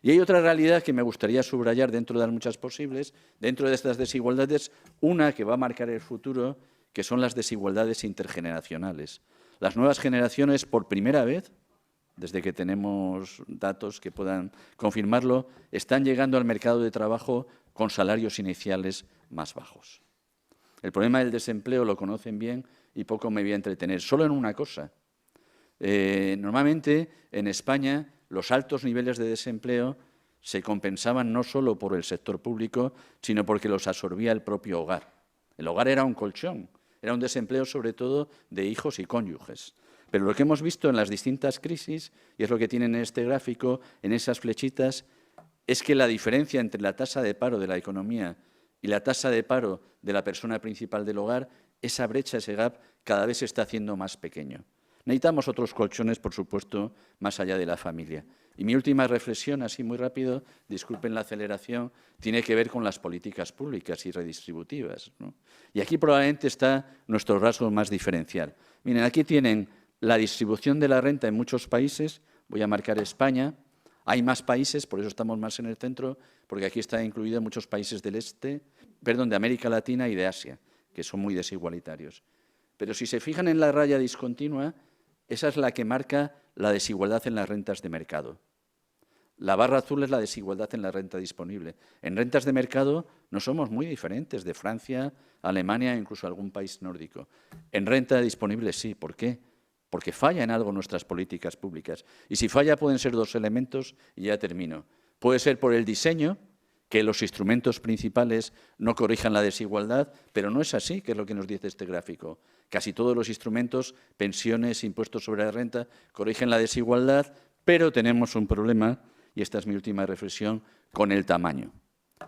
Y hay otra realidad que me gustaría subrayar dentro de las muchas posibles, dentro de estas desigualdades, una que va a marcar el futuro, que son las desigualdades intergeneracionales. Las nuevas generaciones, por primera vez, desde que tenemos datos que puedan confirmarlo, están llegando al mercado de trabajo con salarios iniciales más bajos. El problema del desempleo lo conocen bien y poco me voy a entretener. Solo en una cosa. Normalmente, en España, los altos niveles de desempleo se compensaban no solo por el sector público, sino porque los absorbía el propio hogar. El hogar era un colchón, era un desempleo sobre todo de hijos y cónyuges. Pero lo que hemos visto en las distintas crisis, y es lo que tienen en este gráfico, en esas flechitas, es que la diferencia entre la tasa de paro de la economía y la tasa de paro de la persona principal del hogar, esa brecha, ese gap, cada vez se está haciendo más pequeño. Necesitamos otros colchones, por supuesto, más allá de la familia. Y mi última reflexión, así muy rápido, disculpen la aceleración, tiene que ver con las políticas públicas y redistributivas, ¿no? Y aquí probablemente está nuestro rasgo más diferencial. Miren, aquí tienen la distribución de la renta en muchos países, voy a marcar España. Hay más países, por eso estamos más en el centro, porque aquí están incluidos muchos países de América Latina y de Asia, que son muy desigualitarios. Pero si se fijan en la raya discontinua, esa es la que marca la desigualdad en las rentas de mercado. La barra azul es la desigualdad en la renta disponible. En rentas de mercado no somos muy diferentes de Francia, Alemania e incluso algún país nórdico. En renta disponible sí. ¿Por qué? Porque falla en algo nuestras políticas públicas. Y si falla pueden ser dos elementos, y ya termino. Puede ser por el diseño, que los instrumentos principales no corrijan la desigualdad, pero no es así, que es lo que nos dice este gráfico. Casi todos los instrumentos, pensiones, impuestos sobre la renta, corrigen la desigualdad, pero tenemos un problema, y esta es mi última reflexión, con el tamaño.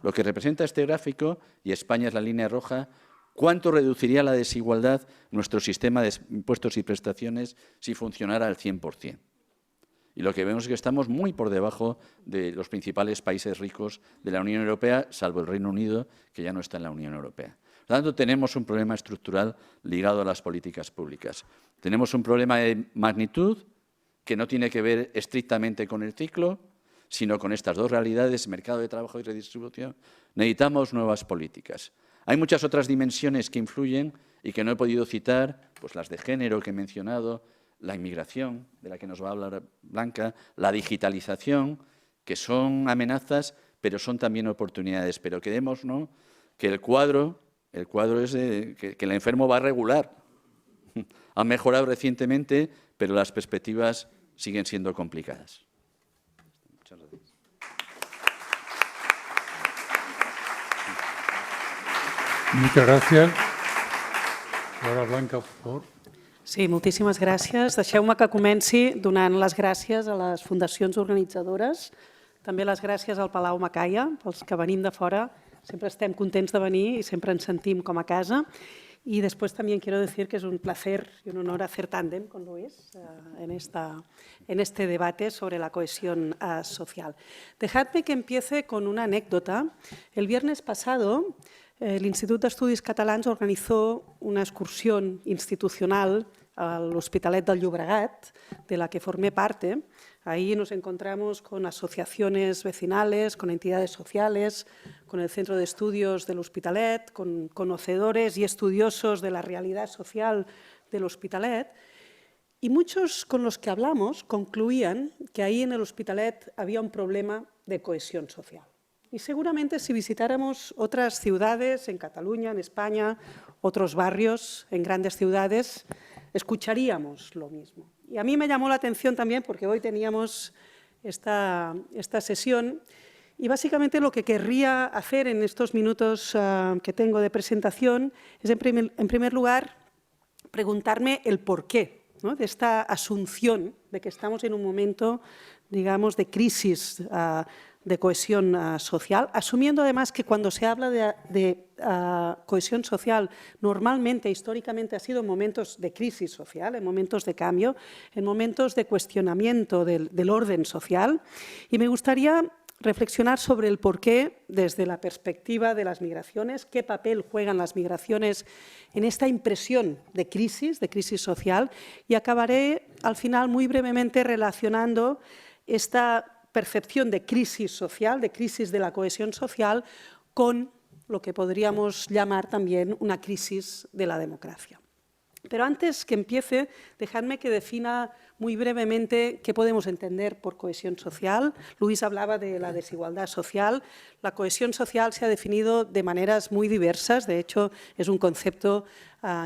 Lo que representa este gráfico, y España es la línea roja, ¿cuánto reduciría la desigualdad nuestro sistema de impuestos y prestaciones si funcionara al 100%? Y lo que vemos es que estamos muy por debajo de los principales países ricos de la Unión Europea, salvo el Reino Unido, que ya no está en la Unión Europea. Por lo tanto, tenemos un problema estructural ligado a las políticas públicas. Tenemos un problema de magnitud que no tiene que ver estrictamente con el ciclo, sino con estas dos realidades, mercado de trabajo y redistribución. Necesitamos nuevas políticas. Hay muchas otras dimensiones que influyen y que no he podido citar, pues las de género que he mencionado, la inmigración, de la que nos va a hablar Blanca, la digitalización, que son amenazas, pero son también oportunidades. Pero quedémonos que el cuadro es que el enfermo va a regular. Ha mejorado recientemente, pero las perspectivas siguen siendo complicadas. Muchas gracias. Muchas gracias. Ahora Blanca, por favor. Sí, moltíssimes gràcies. Deixeu-me que comenci donant les gràcies a les fundacions organitzadores, també les gràcies al Palau Macaya, pels que venim de fora. Sempre estem contents de venir y siempre ens sentim com a casa. Y después también quiero decir que es un placer y un honor hacer tándem con Luis en este debate sobre la cohesión social. Dejadme que empiece con una anécdota. El viernes pasado, el Institut d'Estudis Catalans organizó una excursión institucional al Hospitalet del Llobregat, de la que formé parte. Ahí nos encontramos con asociaciones vecinales, con entidades sociales, con el Centro de Estudios del Hospitalet, con conocedores y estudiosos de la realidad social del Hospitalet. Y muchos con los que hablamos concluían que ahí en el Hospitalet había un problema de cohesión social. Y seguramente si visitáramos otras ciudades en Cataluña, en España, otros barrios en grandes ciudades, escucharíamos lo mismo. Y a mí me llamó la atención también porque hoy teníamos esta sesión y básicamente lo que querría hacer en estos minutos que tengo de presentación es, en primer lugar, preguntarme el porqué, ¿no?, de esta asunción de que estamos en un momento, digamos, de crisis de cohesión social, asumiendo además que cuando se habla de cohesión social, normalmente, históricamente, ha sido en momentos de crisis social, en momentos de cambio, en momentos de cuestionamiento del orden social. Y me gustaría reflexionar sobre el porqué desde la perspectiva de las migraciones, qué papel juegan las migraciones en esta impresión de crisis social, y acabaré al final muy brevemente relacionando esta percepción de crisis social, de crisis de la cohesión social, con lo que podríamos llamar también una crisis de la democracia. Pero antes que empiece, dejadme que defina muy brevemente qué podemos entender por cohesión social. Luis hablaba de la desigualdad social. La cohesión social se ha definido de maneras muy diversas. De hecho, es un concepto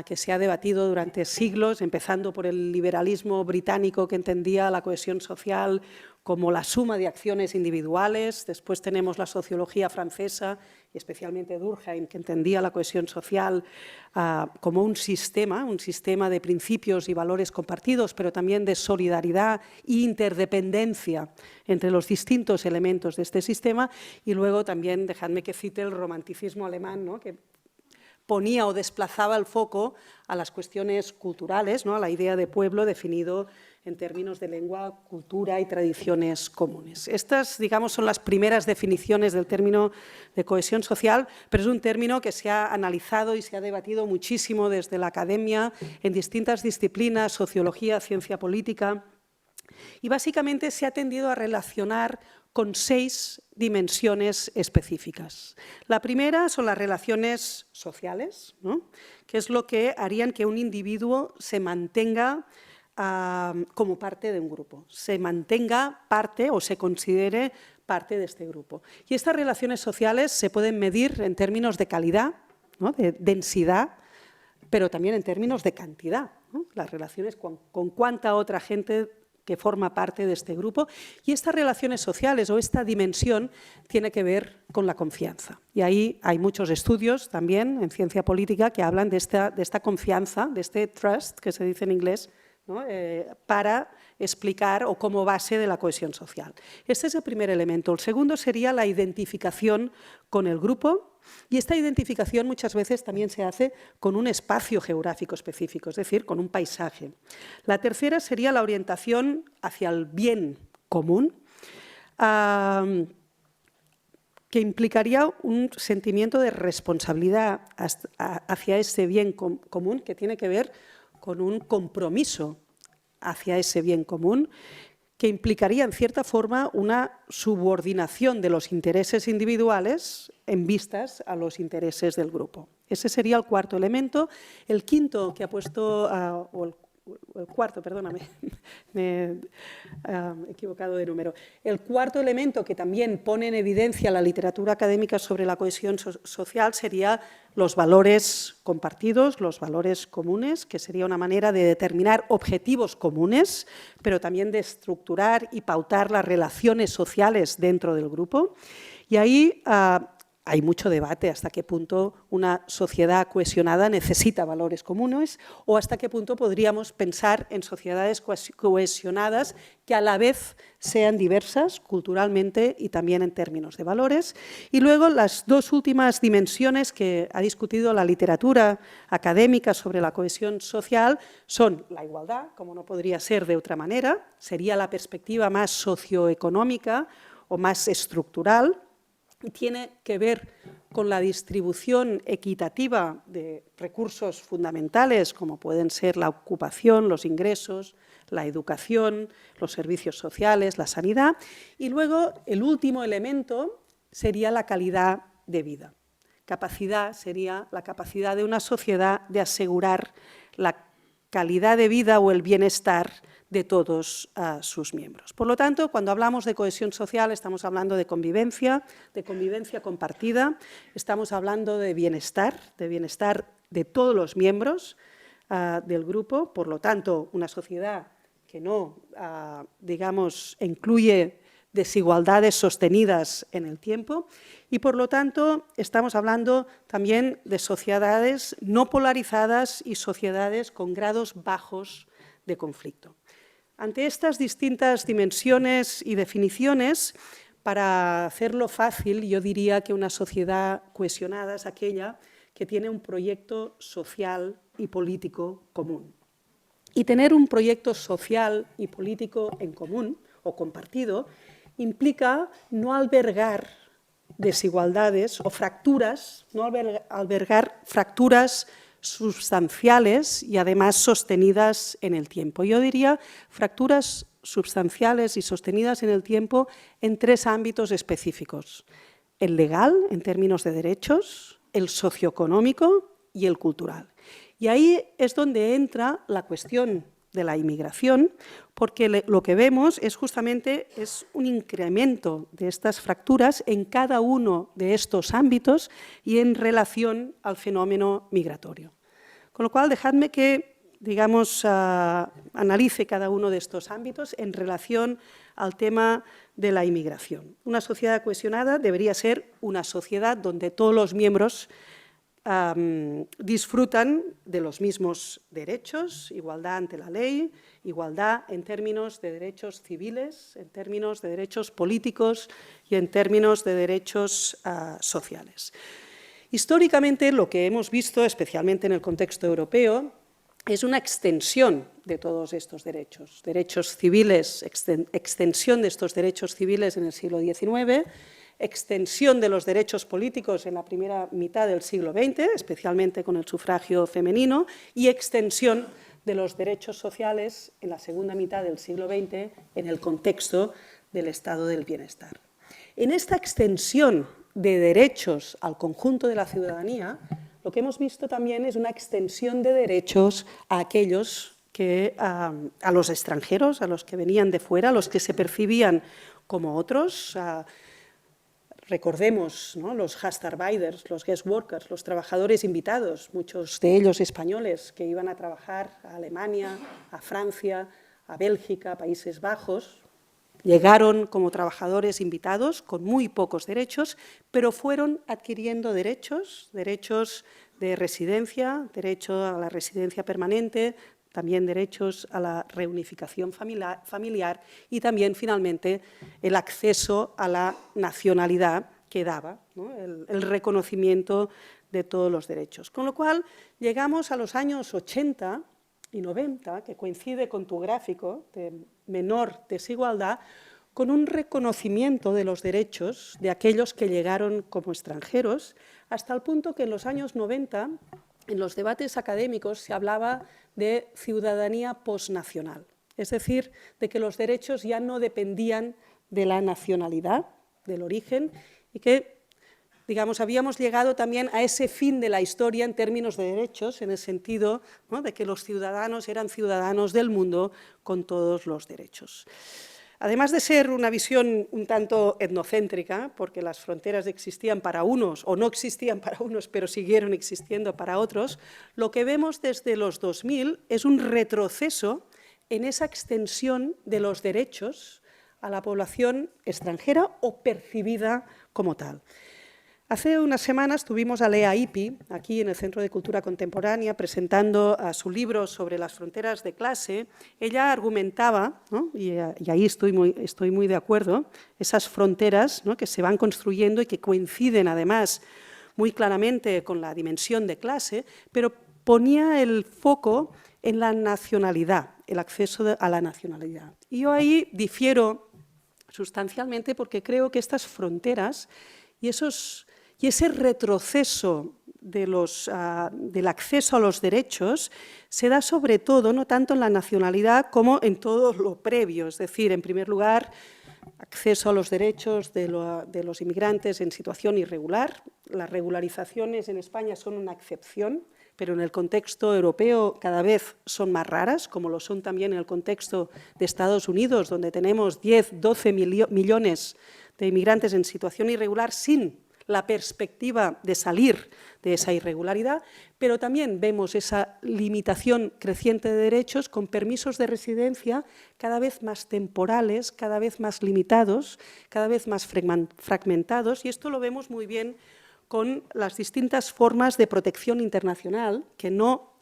que se ha debatido durante siglos, empezando por el liberalismo británico, que entendía la cohesión social como la suma de acciones individuales. Después tenemos la sociología francesa, y especialmente Durkheim, que entendía la cohesión social como un sistema de principios y valores compartidos, pero también de solidaridad e interdependencia entre los distintos elementos de este sistema. Y luego también, dejadme que cite el romanticismo alemán, ¿no?, que ponía o desplazaba el foco a las cuestiones culturales, ¿no?, a la idea de pueblo definido en términos de lengua, cultura y tradiciones comunes. Estas, digamos, son las primeras definiciones del término de cohesión social, pero es un término que se ha analizado y se ha debatido muchísimo desde la academia en distintas disciplinas, sociología, ciencia política, y básicamente se ha tendido a relacionar con 6 dimensiones específicas. La primera son las relaciones sociales, ¿no?, que es lo que harían que un individuo se mantenga como parte de un grupo, se mantenga parte o se considere parte de este grupo. Y estas relaciones sociales se pueden medir en términos de calidad, ¿no?, de densidad, pero también en términos de cantidad, ¿no?, las relaciones con cuánta otra gente que forma parte de este grupo. Y estas relaciones sociales o esta dimensión tiene que ver con la confianza. Y ahí hay muchos estudios también en ciencia política que hablan de esta confianza, de este trust, que se dice en inglés, ¿no?, para explicar o como base de la cohesión social. Este es el primer elemento. El segundo sería la identificación con el grupo, y esta identificación muchas veces también se hace con un espacio geográfico específico, es decir, con un paisaje. La tercera sería la orientación hacia el bien común, que implicaría un sentimiento de responsabilidad hacia ese bien común, que tiene que ver con un compromiso hacia ese bien común, que implicaría en cierta forma una subordinación de los intereses individuales en vistas a los intereses del grupo. Ese sería el cuarto elemento. El quinto que ha puesto, o cuarto, perdóname, me he equivocado de número. El cuarto elemento que también pone en evidencia la literatura académica sobre la cohesión social sería los valores compartidos, los valores comunes, que sería una manera de determinar objetivos comunes, pero también de estructurar y pautar las relaciones sociales dentro del grupo. Y ahí hay mucho debate hasta qué punto una sociedad cohesionada necesita valores comunes o hasta qué punto podríamos pensar en sociedades cohesionadas que a la vez sean diversas culturalmente y también en términos de valores. Y luego las dos últimas dimensiones que ha discutido la literatura académica sobre la cohesión social son la igualdad, como no podría ser de otra manera, sería la perspectiva más socioeconómica o más estructural, tiene que ver con la distribución equitativa de recursos fundamentales, como pueden ser la ocupación, los ingresos, la educación, los servicios sociales, la sanidad. Y luego, el último elemento sería la calidad de vida. Capacidad sería la capacidad de una sociedad de asegurar la calidad de vida o el bienestar de todos sus miembros. Por lo tanto, cuando hablamos de cohesión social, estamos hablando de convivencia compartida, estamos hablando de bienestar de todos los miembros del grupo. Por lo tanto, una sociedad que no, digamos, incluye desigualdades sostenidas en el tiempo y, por lo tanto, estamos hablando también de sociedades no polarizadas y sociedades con grados bajos de conflicto. Ante estas distintas dimensiones y definiciones, para hacerlo fácil, yo diría que una sociedad cohesionada es aquella que tiene un proyecto social y político común. Y tener un proyecto social y político en común o compartido implica no albergar desigualdades o fracturas, no albergar fracturas sustanciales y además sostenidas en el tiempo. Yo diría fracturas sustanciales y sostenidas en el tiempo en tres ámbitos específicos: el legal, en términos de derechos, el socioeconómico y el cultural. Y ahí es donde entra la cuestión de la inmigración, porque lo que vemos es justamente un incremento de estas fracturas en cada uno de estos ámbitos y en relación al fenómeno migratorio. Con lo cual, dejadme que, digamos, analice cada uno de estos ámbitos en relación al tema de la inmigración. Una sociedad cohesionada debería ser una sociedad donde todos los miembros disfrutan de los mismos derechos, igualdad ante la ley, igualdad en términos de derechos civiles, en términos de derechos políticos y en términos de derechos sociales. Históricamente, lo que hemos visto, especialmente en el contexto europeo, es una extensión de todos estos derechos. Derechos civiles, extensión de estos derechos civiles en el siglo XIX, extensión de los derechos políticos en la primera mitad del siglo XX, especialmente con el sufragio femenino, y extensión de los derechos sociales en la segunda mitad del siglo XX en el contexto del estado del bienestar. En esta extensión de derechos al conjunto de la ciudadanía, lo que hemos visto también es una extensión de derechos a aquellos que, a los extranjeros, a los que venían de fuera, a los que se percibían como otros. Recordemos, ¿no?, los Gastarbeiters, los guest workers, los trabajadores invitados, muchos de ellos españoles que iban a trabajar a Alemania, a Francia, a Bélgica, a Países Bajos. Llegaron como trabajadores invitados con muy pocos derechos, pero fueron adquiriendo derechos de residencia, derecho a la residencia permanente, también derechos a la reunificación familiar y también, finalmente, el acceso a la nacionalidad que daba, ¿no?, el reconocimiento de todos los derechos. Con lo cual, llegamos a los años 80 y 90, que coincide con tu gráfico de menor desigualdad, con un reconocimiento de los derechos de aquellos que llegaron como extranjeros, hasta el punto que en los años 90, en los debates académicos, se hablaba de ciudadanía posnacional, es decir, de que los derechos ya no dependían de la nacionalidad, del origen, y que digamos, habíamos llegado también a ese fin de la historia en términos de derechos, en el sentido, ¿no?, de que los ciudadanos eran ciudadanos del mundo con todos los derechos. Además de ser una visión un tanto etnocéntrica, porque las fronteras existían para unos o no existían para unos, pero siguieron existiendo para otros, lo que vemos desde los 2000 es un retroceso en esa extensión de los derechos a la población extranjera o percibida como tal. Hace unas semanas tuvimos a Lea Ypi, aquí en el Centro de Cultura Contemporánea, presentando su libro sobre las fronteras de clase. Ella argumentaba, ¿no?, y ahí estoy muy de acuerdo, esas fronteras, ¿no?, que se van construyendo y que coinciden además muy claramente con la dimensión de clase, pero ponía el foco en la nacionalidad, el acceso a la nacionalidad. Y yo ahí difiero sustancialmente porque creo que estas fronteras y ese retroceso del acceso a los derechos se da sobre todo, no tanto en la nacionalidad como en todo lo previo, es decir, en primer lugar, acceso a los derechos de los inmigrantes en situación irregular. Las regularizaciones en España son una excepción, pero en el contexto europeo cada vez son más raras, como lo son también en el contexto de Estados Unidos, donde tenemos 10, 12 millones de inmigrantes en situación irregular sin la perspectiva de salir de esa irregularidad, pero también vemos esa limitación creciente de derechos con permisos de residencia cada vez más temporales, cada vez más limitados, cada vez más fragmentados, y esto lo vemos muy bien con las distintas formas de protección internacional que no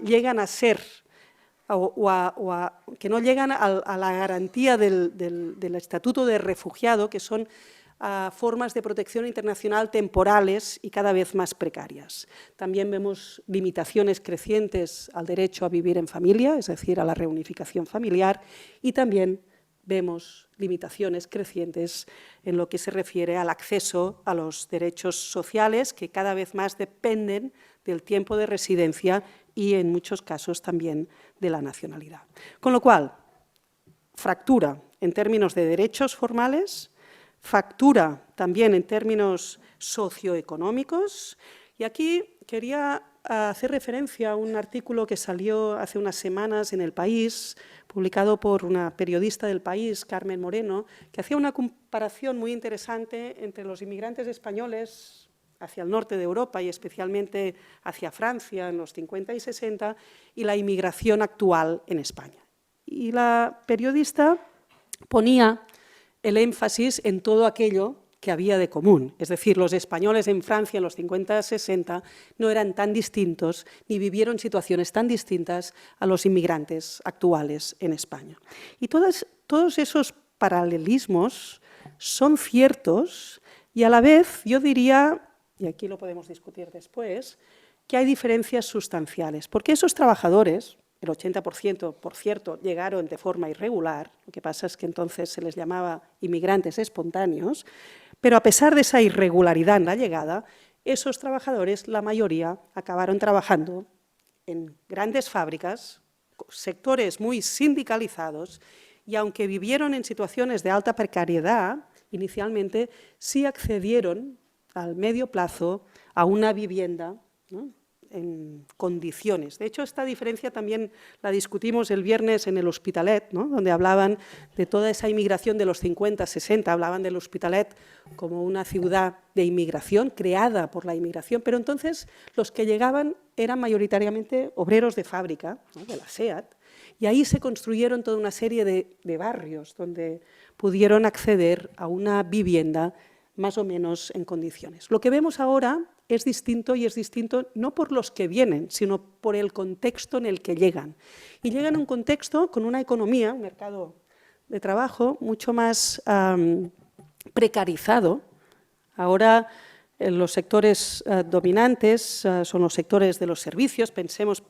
llegan a ser que no llegan a la garantía del estatuto de refugiado, que son formas de protección internacional temporales y cada vez más precarias. También vemos limitaciones crecientes al derecho a vivir en familia, es decir, a la reunificación familiar, y también vemos limitaciones crecientes en lo que se refiere al acceso a los derechos sociales, que cada vez más dependen del tiempo de residencia y, en muchos casos, también de la nacionalidad. Con lo cual, fractura en términos de derechos formales, factura también en términos socioeconómicos, y aquí quería hacer referencia a un artículo que salió hace unas semanas en El País, publicado por una periodista del País, Carmen Moreno, que hacía una comparación muy interesante entre los inmigrantes españoles hacia el norte de Europa y especialmente hacia Francia en los 50 y 60 y la inmigración actual en España. Y la periodista ponía el énfasis en todo aquello que había de común. Es decir, los españoles en Francia en los 50-60 no eran tan distintos ni vivieron situaciones tan distintas a los inmigrantes actuales en España. Y todos esos paralelismos son ciertos y a la vez yo diría, y aquí lo podemos discutir después, que hay diferencias sustanciales, porque esos trabajadores, el 80%, por cierto, llegaron de forma irregular, lo que pasa es que entonces se les llamaba inmigrantes espontáneos, pero a pesar de esa irregularidad en la llegada, esos trabajadores, la mayoría, acabaron trabajando en grandes fábricas, sectores muy sindicalizados, y aunque vivieron en situaciones de alta precariedad, inicialmente sí accedieron al medio plazo a una vivienda, ¿no?, en condiciones. De hecho, esta diferencia también la discutimos el viernes en el Hospitalet, ¿no?, donde hablaban de toda esa inmigración de los 50, 60, hablaban del Hospitalet como una ciudad de inmigración, creada por la inmigración, pero entonces los que llegaban eran mayoritariamente obreros de fábrica, ¿no?, de la SEAT, y ahí se construyeron toda una serie de barrios donde pudieron acceder a una vivienda más o menos en condiciones. Lo que vemos ahora es distinto, y es distinto no por los que vienen, sino por el contexto en el que llegan. Y llegan a un contexto con una economía, un mercado de trabajo mucho más precarizado. Ahora los sectores dominantes son los sectores de los servicios. Pensemos,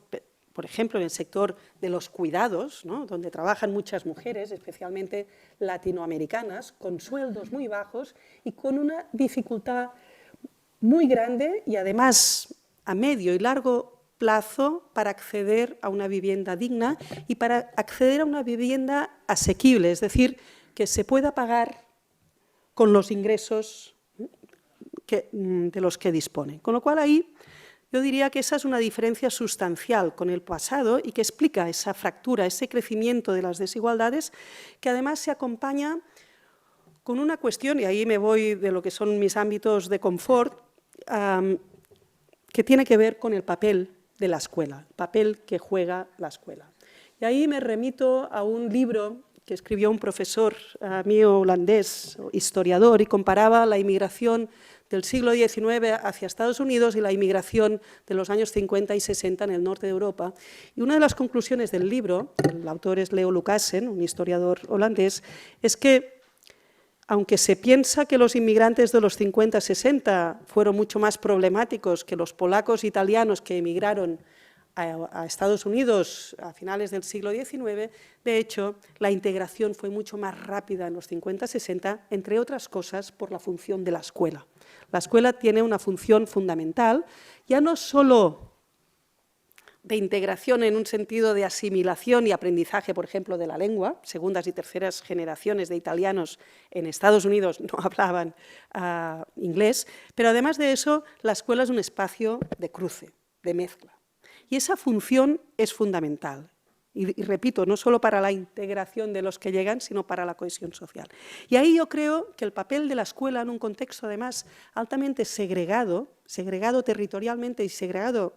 por ejemplo, en el sector de los cuidados, ¿no?, donde trabajan muchas mujeres, especialmente latinoamericanas, con sueldos muy bajos y con una dificultad muy grande y además a medio y largo plazo para acceder a una vivienda digna y para acceder a una vivienda asequible, es decir, que se pueda pagar con los ingresos de los que disponen. Con lo cual ahí yo diría que esa es una diferencia sustancial con el pasado y que explica esa fractura, ese crecimiento de las desigualdades, que además se acompaña con una cuestión, y ahí me voy de lo que son mis ámbitos de confort, que tiene que ver con el papel de la escuela, el papel que juega la escuela. Y ahí me remito a un libro que escribió un profesor mío holandés, historiador, y comparaba la inmigración del siglo XIX hacia Estados Unidos y la inmigración de los años 50 y 60 en el norte de Europa. Y una de las conclusiones del libro, el autor es Leo Lucassen, un historiador holandés, es que aunque se piensa que los inmigrantes de los 50-60 fueron mucho más problemáticos que los polacos e italianos que emigraron a Estados Unidos a finales del siglo XIX, de hecho, la integración fue mucho más rápida en los 50-60, entre otras cosas, por la función de la escuela. La escuela tiene una función fundamental, ya no solo de integración en un sentido de asimilación y aprendizaje, por ejemplo, de la lengua. Segundas y terceras generaciones de italianos en Estados Unidos no hablaban inglés, pero además de eso, la escuela es un espacio de cruce, de mezcla. Y esa función es fundamental. Y repito, no solo para la integración de los que llegan, sino para la cohesión social. Y ahí yo creo que el papel de la escuela en un contexto, además, altamente segregado territorialmente y segregado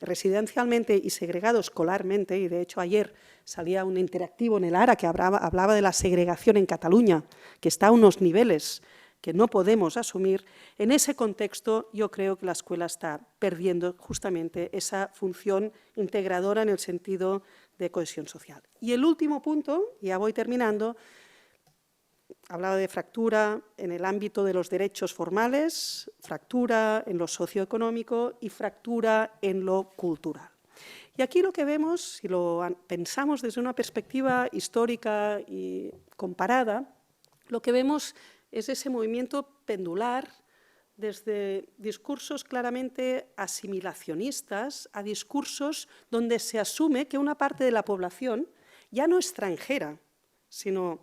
residencialmente y segregado escolarmente, y de hecho ayer salía un interactivo en el ARA que hablaba de la segregación en Cataluña, que está a unos niveles que no podemos asumir. En ese contexto yo creo que la escuela está perdiendo justamente esa función integradora en el sentido de cohesión social. Y el último punto, ya voy terminando, hablaba de fractura en el ámbito de los derechos formales, fractura en lo socioeconómico y fractura en lo cultural. Y aquí lo que vemos, si lo pensamos desde una perspectiva histórica y comparada, lo que vemos es ese movimiento pendular desde discursos claramente asimilacionistas a discursos donde se asume que una parte de la población, ya no extranjera, sino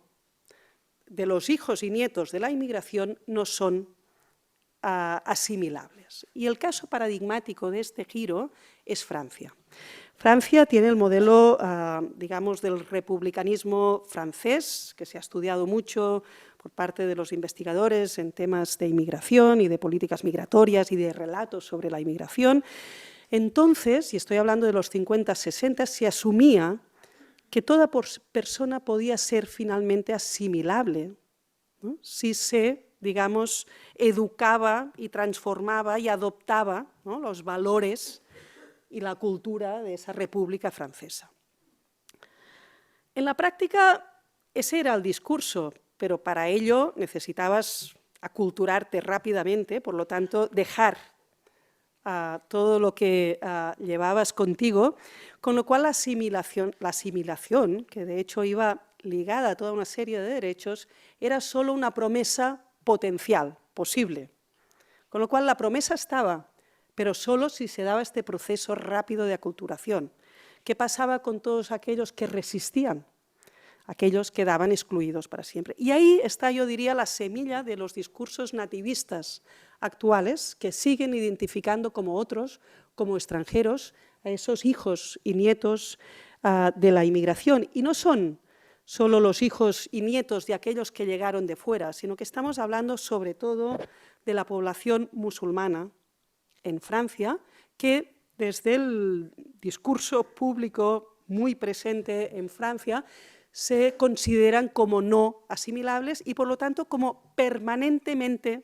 de los hijos y nietos de la inmigración, no son asimilables. Y el caso paradigmático de este giro es Francia. Francia tiene el modelo, digamos, del republicanismo francés, que se ha estudiado mucho por parte de los investigadores en temas de inmigración y de políticas migratorias y de relatos sobre la inmigración. Entonces, y estoy hablando de los 50-60, se asumía que toda persona podía ser finalmente asimilable, ¿no?, si se, digamos, educaba y transformaba y adoptaba, ¿no?, los valores y la cultura de esa República Francesa. En la práctica, ese era el discurso, pero para ello necesitabas aculturarte rápidamente, por lo tanto, dejar todo lo que llevabas contigo, con lo cual la asimilación, que de hecho iba ligada a toda una serie de derechos, era solo una promesa potencial, posible. Con lo cual la promesa estaba, pero solo si se daba este proceso rápido de aculturación. ¿Qué pasaba con todos aquellos que resistían? Aquellos quedaban excluidos para siempre. Y ahí está, yo diría, la semilla de los discursos nativistas actuales que siguen identificando como otros, como extranjeros, a esos hijos y nietos de la inmigración. Y no son solo los hijos y nietos de aquellos que llegaron de fuera, sino que estamos hablando sobre todo de la población musulmana en Francia, que desde el discurso público muy presente en Francia se consideran como no asimilables y, por lo tanto, como permanentemente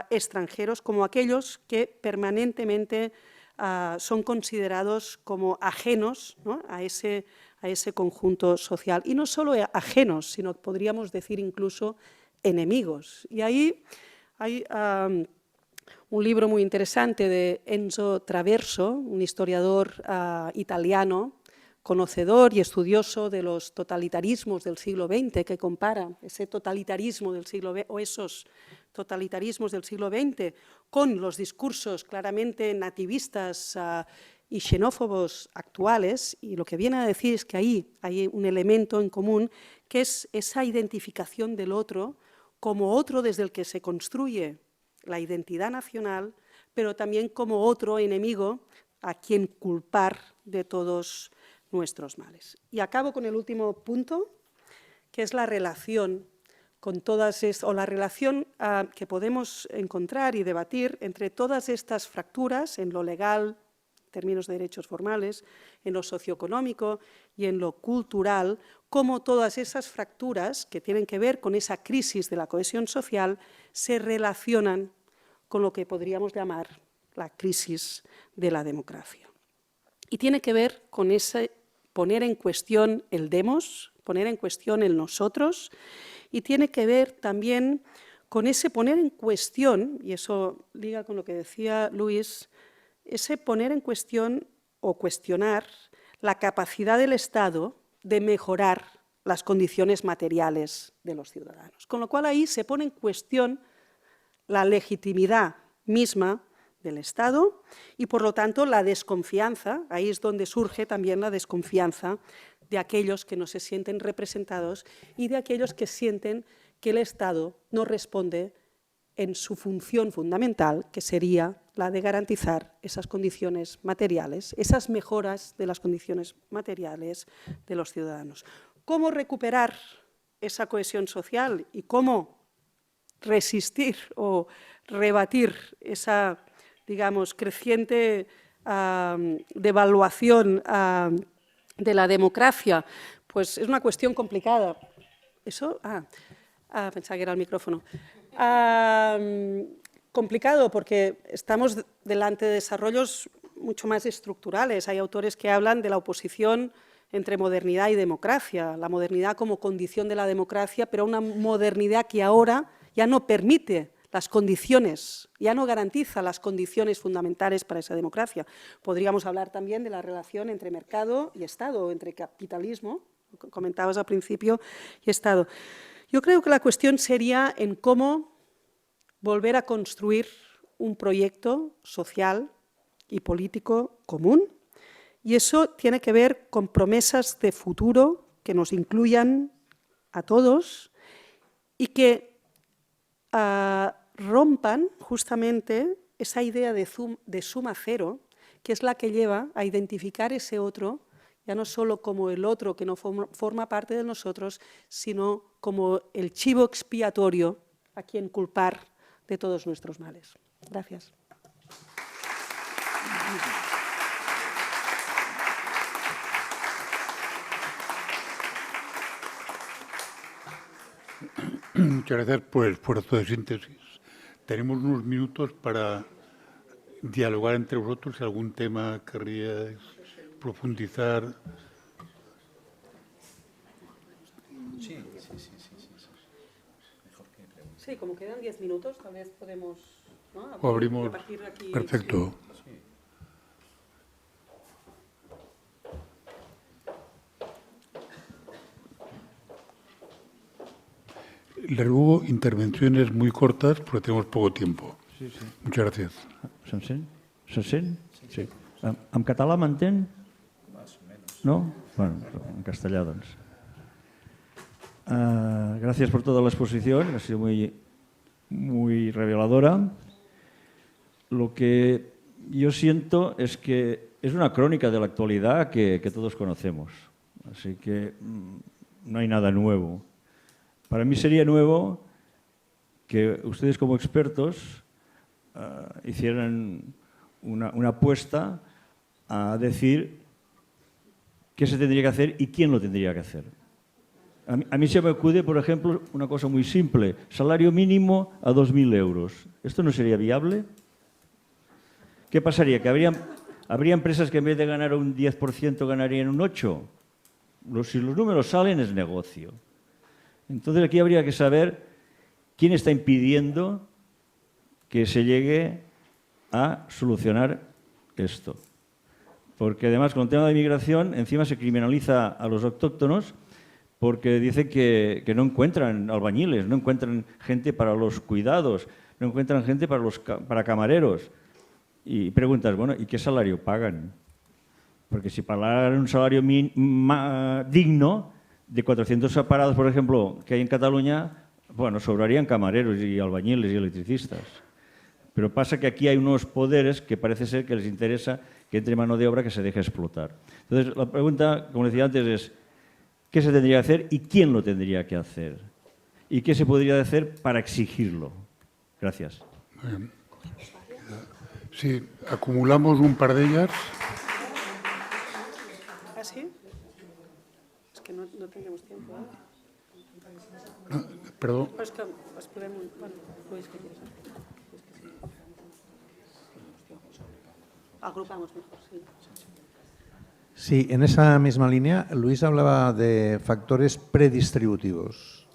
extranjeros, como aquellos que permanentemente son considerados como ajenos, ¿no?, a ese conjunto social. Y no solo ajenos, sino podríamos decir incluso enemigos. Y ahí hay un libro muy interesante de Enzo Traverso, un historiador italiano, conocedor y estudioso de los totalitarismos del siglo XX, que compara ese totalitarismo del siglo XX o esos totalitarismos del siglo XX con los discursos claramente nativistas y xenófobos actuales, y lo que viene a decir es que ahí hay un elemento en común, que es esa identificación del otro como otro desde el que se construye la identidad nacional, pero también como otro enemigo a quien culpar de todos nuestros males. Y acabo con el último punto, que es la relación con la relación que podemos encontrar y debatir entre todas estas fracturas en lo legal, en términos de derechos formales, en lo socioeconómico y en lo cultural, cómo todas esas fracturas que tienen que ver con esa crisis de la cohesión social se relacionan con lo que podríamos llamar la crisis de la democracia. Y tiene que ver con ese poner en cuestión el demos, poner en cuestión el nosotros, y tiene que ver también con ese poner en cuestión, y eso liga con lo que decía Luis, ese poner en cuestión o cuestionar la capacidad del Estado de mejorar las condiciones materiales de los ciudadanos. Con lo cual ahí se pone en cuestión la legitimidad misma del Estado y, por lo tanto, la desconfianza, ahí es donde surge también la desconfianza de aquellos que no se sienten representados y de aquellos que sienten que el Estado no responde en su función fundamental, que sería la de garantizar esas condiciones materiales, esas mejoras de las condiciones materiales de los ciudadanos. ¿Cómo recuperar esa cohesión social y cómo resistir o rebatir esa, digamos, creciente devaluación de la democracia? Pues es una cuestión complicada. ¿Eso? Pensaba que era el micrófono. Complicado porque estamos delante de desarrollos mucho más estructurales. Hay autores que hablan de la oposición entre modernidad y democracia, la modernidad como condición de la democracia, pero una modernidad que ahora ya no permite las condiciones, ya no garantiza las condiciones fundamentales para esa democracia. Podríamos hablar también de la relación entre mercado y Estado, entre capitalismo, comentabas al principio, y Estado. Yo creo que la cuestión sería en cómo volver a construir un proyecto social y político común, y eso tiene que ver con promesas de futuro que nos incluyan a todos y que rompan justamente esa idea de suma cero, que es la que lleva a identificar ese otro, ya no solo como el otro que no forma parte de nosotros, sino como el chivo expiatorio a quien culpar de todos nuestros males. Gracias. Muchas gracias por el esfuerzo de síntesis. Tenemos unos minutos para dialogar entre vosotros si algún tema querríais profundizar. Sí, como quedan 10 minutos, tal vez podemos, ¿no? O abrimos. A partir de aquí, Perfecto. sí. Les ruego intervenciones muy cortas porque tenemos poco tiempo. Sí, sí. Muchas gracias. Se'n sent? Se sent? Sí. En català m'entén? Más o menos. ¿No? Bueno, en castellà, doncs. Gracias por toda la exposición, ha sido muy reveladora. Lo que yo siento es que es una crónica de la actualidad que todos conocemos, así que no hay nada nuevo. Para mí sería nuevo que ustedes como expertos hicieran una apuesta a decir qué se tendría que hacer y quién lo tendría que hacer. A mí se me acude, por ejemplo, una cosa muy simple, salario mínimo a 2.000 euros. ¿Esto no sería viable? ¿Qué pasaría? ¿Que habría empresas que en vez de ganar un 10% ganarían un 8%? Si los números salen es negocio. Entonces aquí habría que saber quién está impidiendo que se llegue a solucionar esto. Porque además con el tema de inmigración encima se criminaliza a los autóctonos porque dicen que no encuentran albañiles, no encuentran gente para los cuidados, no encuentran gente para camareros. Y preguntas, bueno, ¿y qué salario pagan? Porque si pagaran un salario digno de 400 parados, por ejemplo, que hay en Cataluña, Bueno, sobrarían camareros y albañiles y electricistas. Pero pasa que aquí hay unos poderes que parece ser que les interesa que entre mano de obra que se deje explotar. Entonces, la pregunta, como decía antes, es ¿qué se tendría que hacer y quién lo tendría que hacer? ¿Y qué se podría hacer para exigirlo? Gracias. Si acumulamos un par d'elles, ¿Ah, sí? Es que no tendremos tiempo, ¿eh? perdó, Però és que es podem... Bueno, Luis, què quieres? Agrupamos mejor, sí. Sí, en esa misma línea, Luis hablaba de factores predistributivos.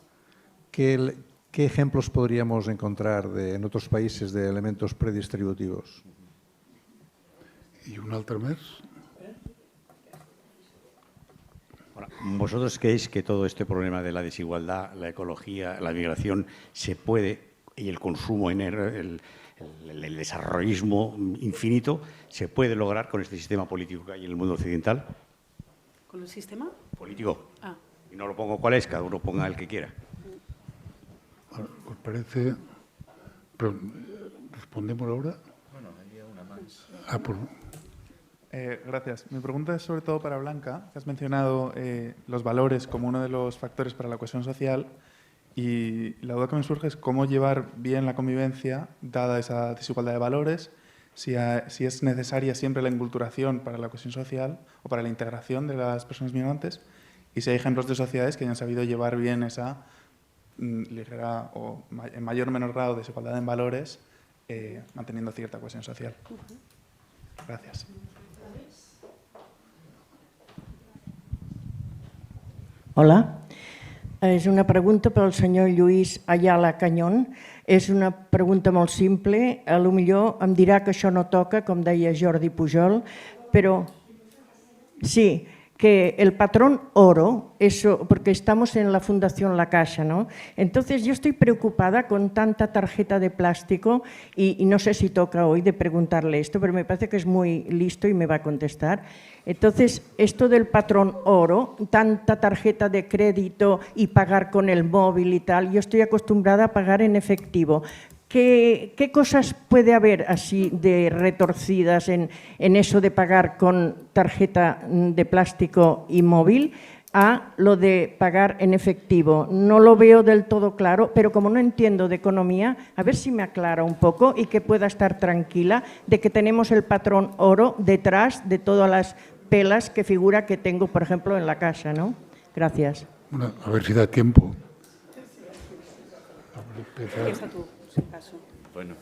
¿Qué ejemplos podríamos encontrar en otros países de elementos predistributivos? i un altre més. ¿Vosotros creéis que todo este problema de la desigualdad, la ecología, la migración, se puede, y el consumo, el desarrollismo infinito, se puede lograr con este sistema político que hay en el mundo occidental? ¿Con el sistema? Político. Ah. Y no lo pongo cuál es, cada uno ponga el que quiera. ¿Os parece? Pero, ¿respondemos ahora? Bueno, había una más. Pues, Gracias. Mi pregunta es sobre todo para Blanca, que has mencionado los valores como uno de los factores para la cohesión social, y la duda que me surge es cómo llevar bien la convivencia dada esa desigualdad de valores, si es necesaria siempre la enculturación para la cohesión social o para la integración de las personas migrantes, y si hay ejemplos de sociedades que hayan sabido llevar bien esa ligera o en mayor o menor grado de desigualdad en valores, manteniendo cierta cohesión social. Gracias. Hola. És una pregunta pel senyor Lluís Ayala Cañón. És una pregunta molt simple. A lo millor em dirà que això no toca, com deia Jordi Pujol, però sí, que el patrón oro, eso, porque estamos en la Fundación La Caixa, ¿no? Entonces yo estoy preocupada con tanta tarjeta de plástico y no sé si toca hoy de preguntarle esto, pero me parece que es muy listo y me va a contestar. Entonces, esto del patrón oro, tanta tarjeta de crédito y pagar con el móvil y tal, yo estoy acostumbrada a pagar en efectivo. ¿Qué cosas puede haber así de retorcidas en eso de pagar con tarjeta de plástico y móvil a lo de pagar en efectivo? No lo veo del todo claro, pero como no entiendo de economía, a ver si me aclara un poco y que pueda estar tranquila de que tenemos el patrón oro detrás de todas las pelas que figura que tengo, por ejemplo, en la casa, ¿no? Gracias. Bueno, a ver si da tiempo. Empieza tú, sin caso. Bueno,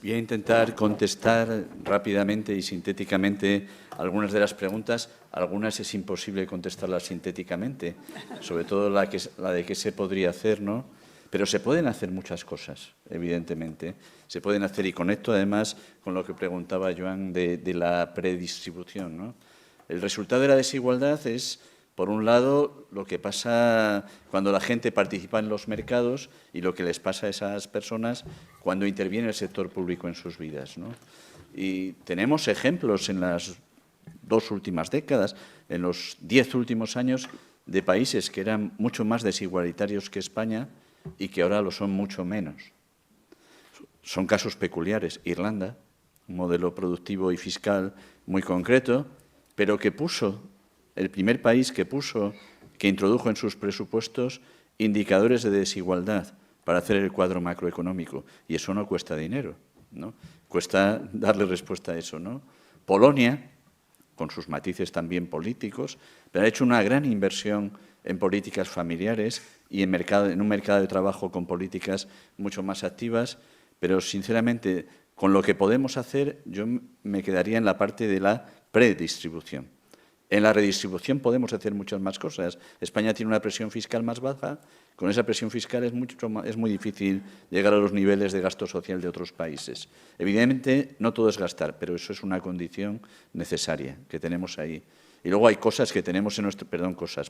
voy a intentar contestar rápidamente y sintéticamente algunas de las preguntas. Algunas es imposible contestarlas sintéticamente, sobre todo la de qué se podría hacer, ¿no? Pero se pueden hacer muchas cosas, evidentemente. Se pueden hacer, y conecto además con lo que preguntaba Joan de la predistribución, ¿no? El resultado de la desigualdad es, por un lado, lo que pasa cuando la gente participa en los mercados y lo que les pasa a esas personas cuando interviene el sector público en sus vidas, ¿no? Y tenemos ejemplos en las 2 últimas décadas, en los 10 últimos años, de países que eran mucho más desigualitarios que España y que ahora lo son mucho menos. Son casos peculiares. Irlanda, un modelo productivo y fiscal muy concreto, pero que puso, el primer país que introdujo en sus presupuestos indicadores de desigualdad para hacer el cuadro macroeconómico. Y eso no cuesta dinero, ¿no? Cuesta darle respuesta a eso, ¿no? Polonia, con sus matices también políticos, pero ha hecho una gran inversión en políticas familiares y en un mercado de trabajo con políticas mucho más activas, pero sinceramente, con lo que podemos hacer, yo me quedaría en la parte de la predistribución. En la redistribución podemos hacer muchas más cosas. España tiene una presión fiscal más baja. Con esa presión fiscal es muy difícil llegar a los niveles de gasto social de otros países. Evidentemente, no todo es gastar, pero eso es una condición necesaria que tenemos ahí. Y luego hay cosas que tenemos en nuestro,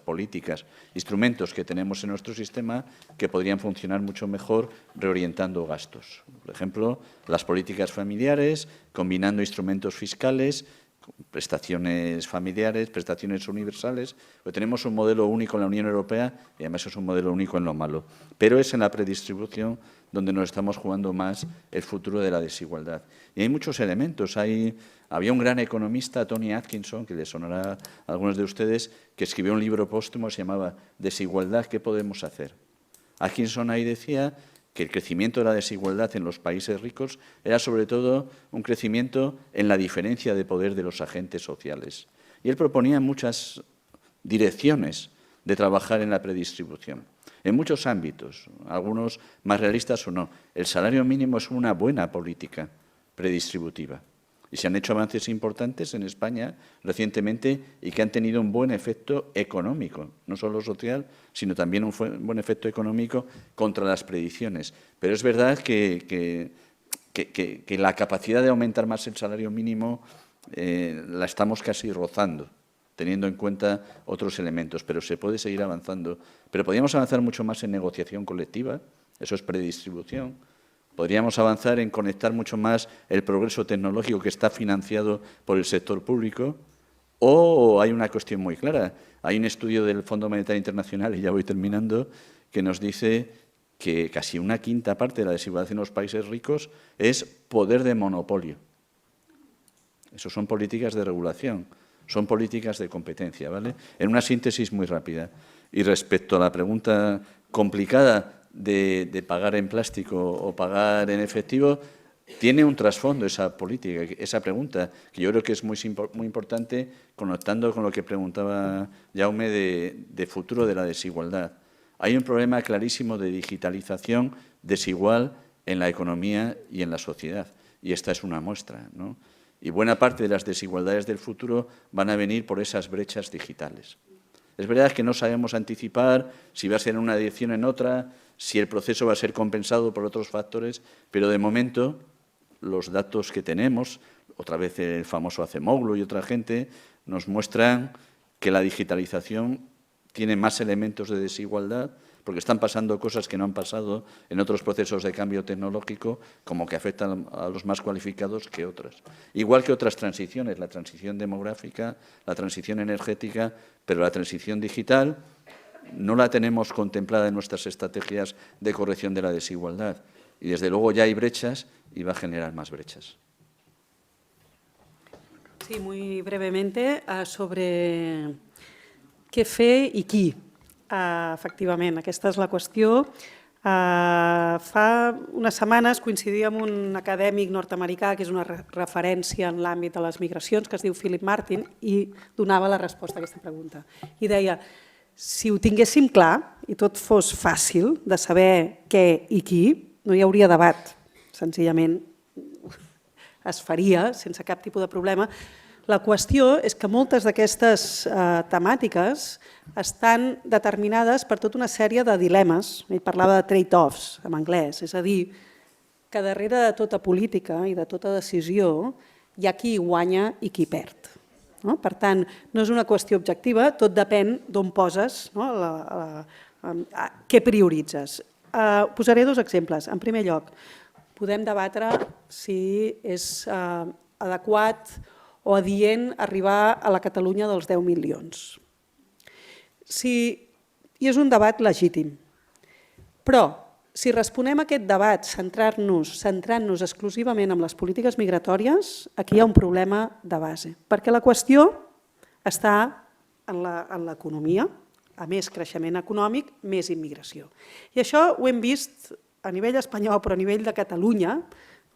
políticas, instrumentos que tenemos en nuestro sistema que podrían funcionar mucho mejor reorientando gastos. Por ejemplo, las políticas familiares, combinando instrumentos fiscales prestaciones familiares, prestaciones universales, pues tenemos un modelo único en la Unión Europea y además es un modelo único en lo malo. Pero es en la predistribución donde nos estamos jugando más el futuro de la desigualdad. Y hay muchos elementos. Había un gran economista, Tony Atkinson, que le sonará a algunos de ustedes, que escribió un libro póstumo, se llamaba Desigualdad, ¿qué podemos hacer? Atkinson ahí decía que el crecimiento de la desigualdad en los países ricos era sobre todo un crecimiento en la diferencia de poder de los agentes sociales. Y él proponía muchas direcciones de trabajar en la predistribución, en muchos ámbitos, algunos más realistas o no. El salario mínimo es una buena política predistributiva. Y se han hecho avances importantes en España recientemente y que han tenido un buen efecto económico, no solo social, sino también un buen efecto económico contra las predicciones. Pero es verdad que la capacidad de aumentar más el salario mínimo la estamos casi rozando, teniendo en cuenta otros elementos, pero se puede seguir avanzando. Pero podríamos avanzar mucho más en negociación colectiva, eso es predistribución. Podríamos avanzar en conectar mucho más el progreso tecnológico que está financiado por el sector público, o hay una cuestión muy clara. Hay un estudio del Fondo Monetario Internacional, y ya voy terminando, que nos dice que casi una quinta parte de la desigualdad en los países ricos es poder de monopolio. Eso son políticas de regulación, son políticas de competencia, ¿vale? En una síntesis muy rápida. Y respecto a la pregunta complicada de pagar en plástico o pagar en efectivo, tiene un trasfondo esa política, esa pregunta, que yo creo que es muy importante, conectando con lo que preguntaba Jaume de futuro de la desigualdad. Hay un problema clarísimo de digitalización desigual en la economía y en la sociedad, y esta es una muestra, ¿no? Y buena parte de las desigualdades del futuro van a venir por esas brechas digitales. Es verdad que no sabemos anticipar si va a ser en una dirección o en otra, si el proceso va a ser compensado por otros factores, pero de momento los datos que tenemos, otra vez el famoso Acemoglu y otra gente, nos muestran que la digitalización tiene más elementos de desigualdad, porque están pasando cosas que no han pasado en otros procesos de cambio tecnológico, como que afectan a los más cualificados que otras. Igual que otras transiciones, la transición demográfica, la transición energética, pero la transición digital no la tenemos contemplada en nuestras estrategias de corrección de la desigualdad. Y desde luego ya hay brechas y va a generar más brechas. Sí, muy brevemente sobre què fer i qui. Efectivament, aquesta és la qüestió. Fa unes setmanes coincidia amb un acadèmic nord-americà que és una referència en l'àmbit de les migracions, que es diu Philip Martin, i donava la resposta a aquesta pregunta. I deia, si ho tinguéssim clar i tot fos fàcil de saber què i qui, no hi hauria debat. Senzillament es faria sense cap tipus de problema. La qüestió és que moltes d'aquestes temàtiques estan determinades per tota una sèrie de dilemes. Ell parlava de trade-offs en anglès, és a dir, que darrere de tota política i de tota decisió hi ha qui guanya i qui perd. Per tant, no és una qüestió objectiva, tot depèn d'on poses, què prioritzes. Posaré dos exemples. En primer lloc, podem debatre si és adequat o adient arribar a la Catalunya dels 10 milions. I és un debat legítim. Però, si responem a aquest debat centrant-nos exclusivament en les polítiques migratòries, aquí hi ha un problema de base. Perquè la qüestió està en l'economia, a més creixement econòmic, més immigració. I això ho hem vist a nivell espanyol, però a nivell de Catalunya,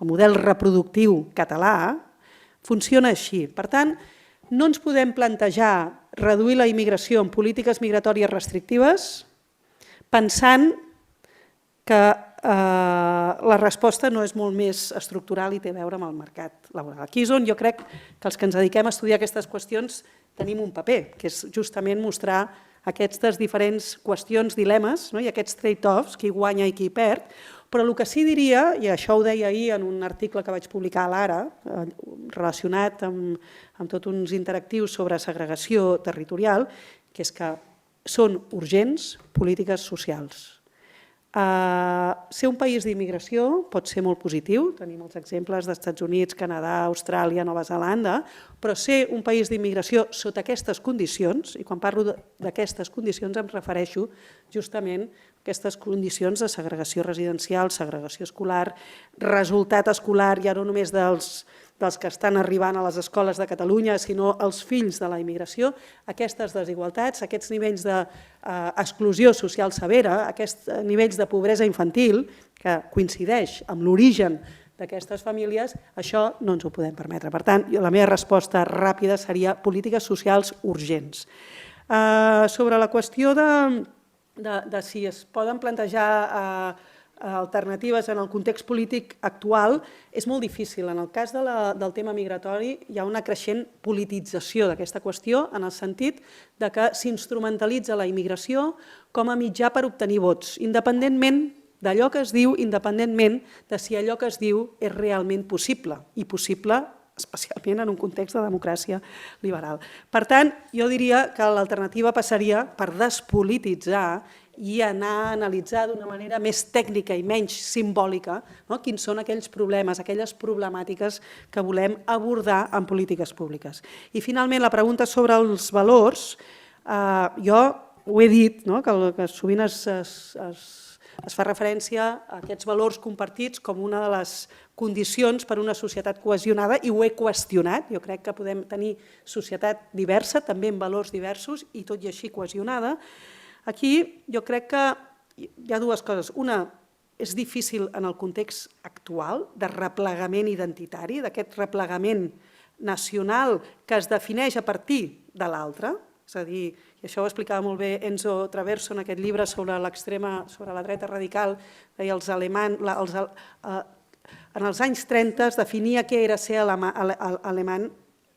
el model reproductiu català, funciona així. Per tant, no ens podem plantejar reduir la immigració en polítiques migratòries restrictives pensant que la resposta no és molt més estructural i té a veure amb el mercat laboral. Aquí és on jo crec que els que ens dediquem a estudiar aquestes qüestions tenim un paper, que és justament mostrar aquestes diferents qüestions, dilemes i aquests trade-offs, qui guanya i qui perd. Però el que sí diria, i això ho deia ahir en un article que vaig publicar a l'Ara, relacionat amb tots uns interactius sobre segregació territorial, que és que són urgents polítiques socials. Ser un país d'immigració pot ser molt positiu, tenim els exemples dels Estats Units, Canadà, Austràlia, Nova Zelanda, però ser un país d'immigració sota aquestes condicions, i quan parlo d'aquestes condicions em refereixo justament a aquestes condicions de segregació residencial, segregació escolar, resultat escolar ja no només dels que estan arribant a les escoles de Catalunya, sinó els fills de la immigració, aquestes desigualtats, aquests nivells d'exclusió social severa, aquests nivells de pobresa infantil, que coincideix amb l'origen d'aquestes famílies, això no ens ho podem permetre. Per tant, la meva resposta ràpida seria polítiques socials urgents. Sobre la qüestió de si es poden plantejar alternatives en el context polític actual, és molt difícil. En el cas del tema migratori hi ha una creixent politització d'aquesta qüestió en el sentit que s'instrumentalitza la immigració com a mitjà per obtenir vots, independentment d'allò que es diu, independentment de si allò que es diu és realment possible, i possible especialment en un context de democràcia liberal. Per tant, jo diria que l'alternativa passaria per despolititzar i anar a analitzar d'una manera més tècnica i menys simbòlica quins són aquells problemes, aquelles problemàtiques que volem abordar en polítiques públiques. I finalment, la pregunta sobre els valors, jo ho he dit, que sovint es fa referència a aquests valors compartits com una de les condicions per a una societat cohesionada, i ho he qüestionat. Jo crec que podem tenir societat diversa, també amb valors diversos, i tot i així cohesionada. Aquí jo crec que hi ha dues coses. Una, és difícil en el context actual de replegament identitari, d'aquest replegament nacional que es defineix a partir de l'altre. És a dir, i això ho explicava molt bé Enzo Traverso en aquest llibre sobre la dreta radical, deia els alemanys, en els anys 30 es definia què era ser alemany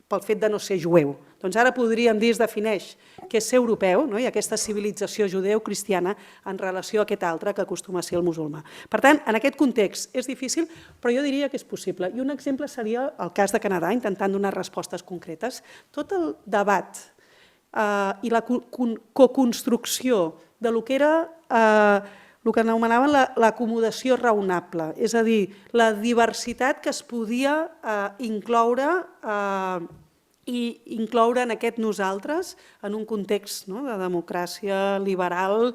pel fet de no ser jueu. Doncs ara podríem dir, es defineix què és ser europeu, i aquesta civilització judeu-cristiana en relació a aquest altre que acostuma a ser el musulmà. Per tant, en aquest context és difícil, però jo diria que és possible. I un exemple seria el cas de Canadà, intentant donar respostes concretes. Tot el debat i la coconstrucció del que era el que anomenaven l'acomodació raonable, és a dir, la diversitat que es podia incloure en aquest nosaltres en un context de democràcia liberal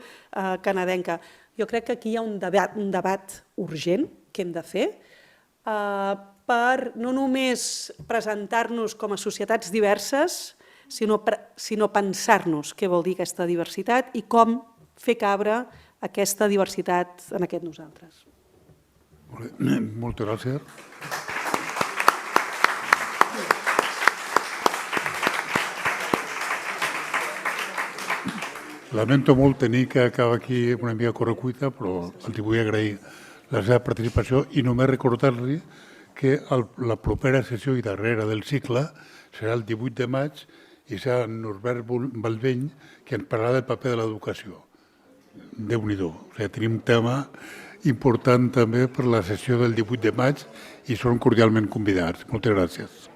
canadenca. Jo crec que aquí hi ha un debat urgent que hem de fer per no només presentar-nos com a societats diverses, sinó pensar-nos què vol dir aquesta diversitat i com fer cabre aquesta diversitat en aquest nosaltres. Moltes gràcies. Lamento molt tenir que acabar aquí una mica a correcuita, però els vull agrair la seva participació i només recordar-li que la propera sessió i darrera del cicle serà el 18 de maig i serà Norbert Balveny que ens parlarà del paper de l'educació. Déu-n'hi-do. Tenim un tema important també per la sessió del 18 de maig i són cordialment convidats. Moltes gràcies.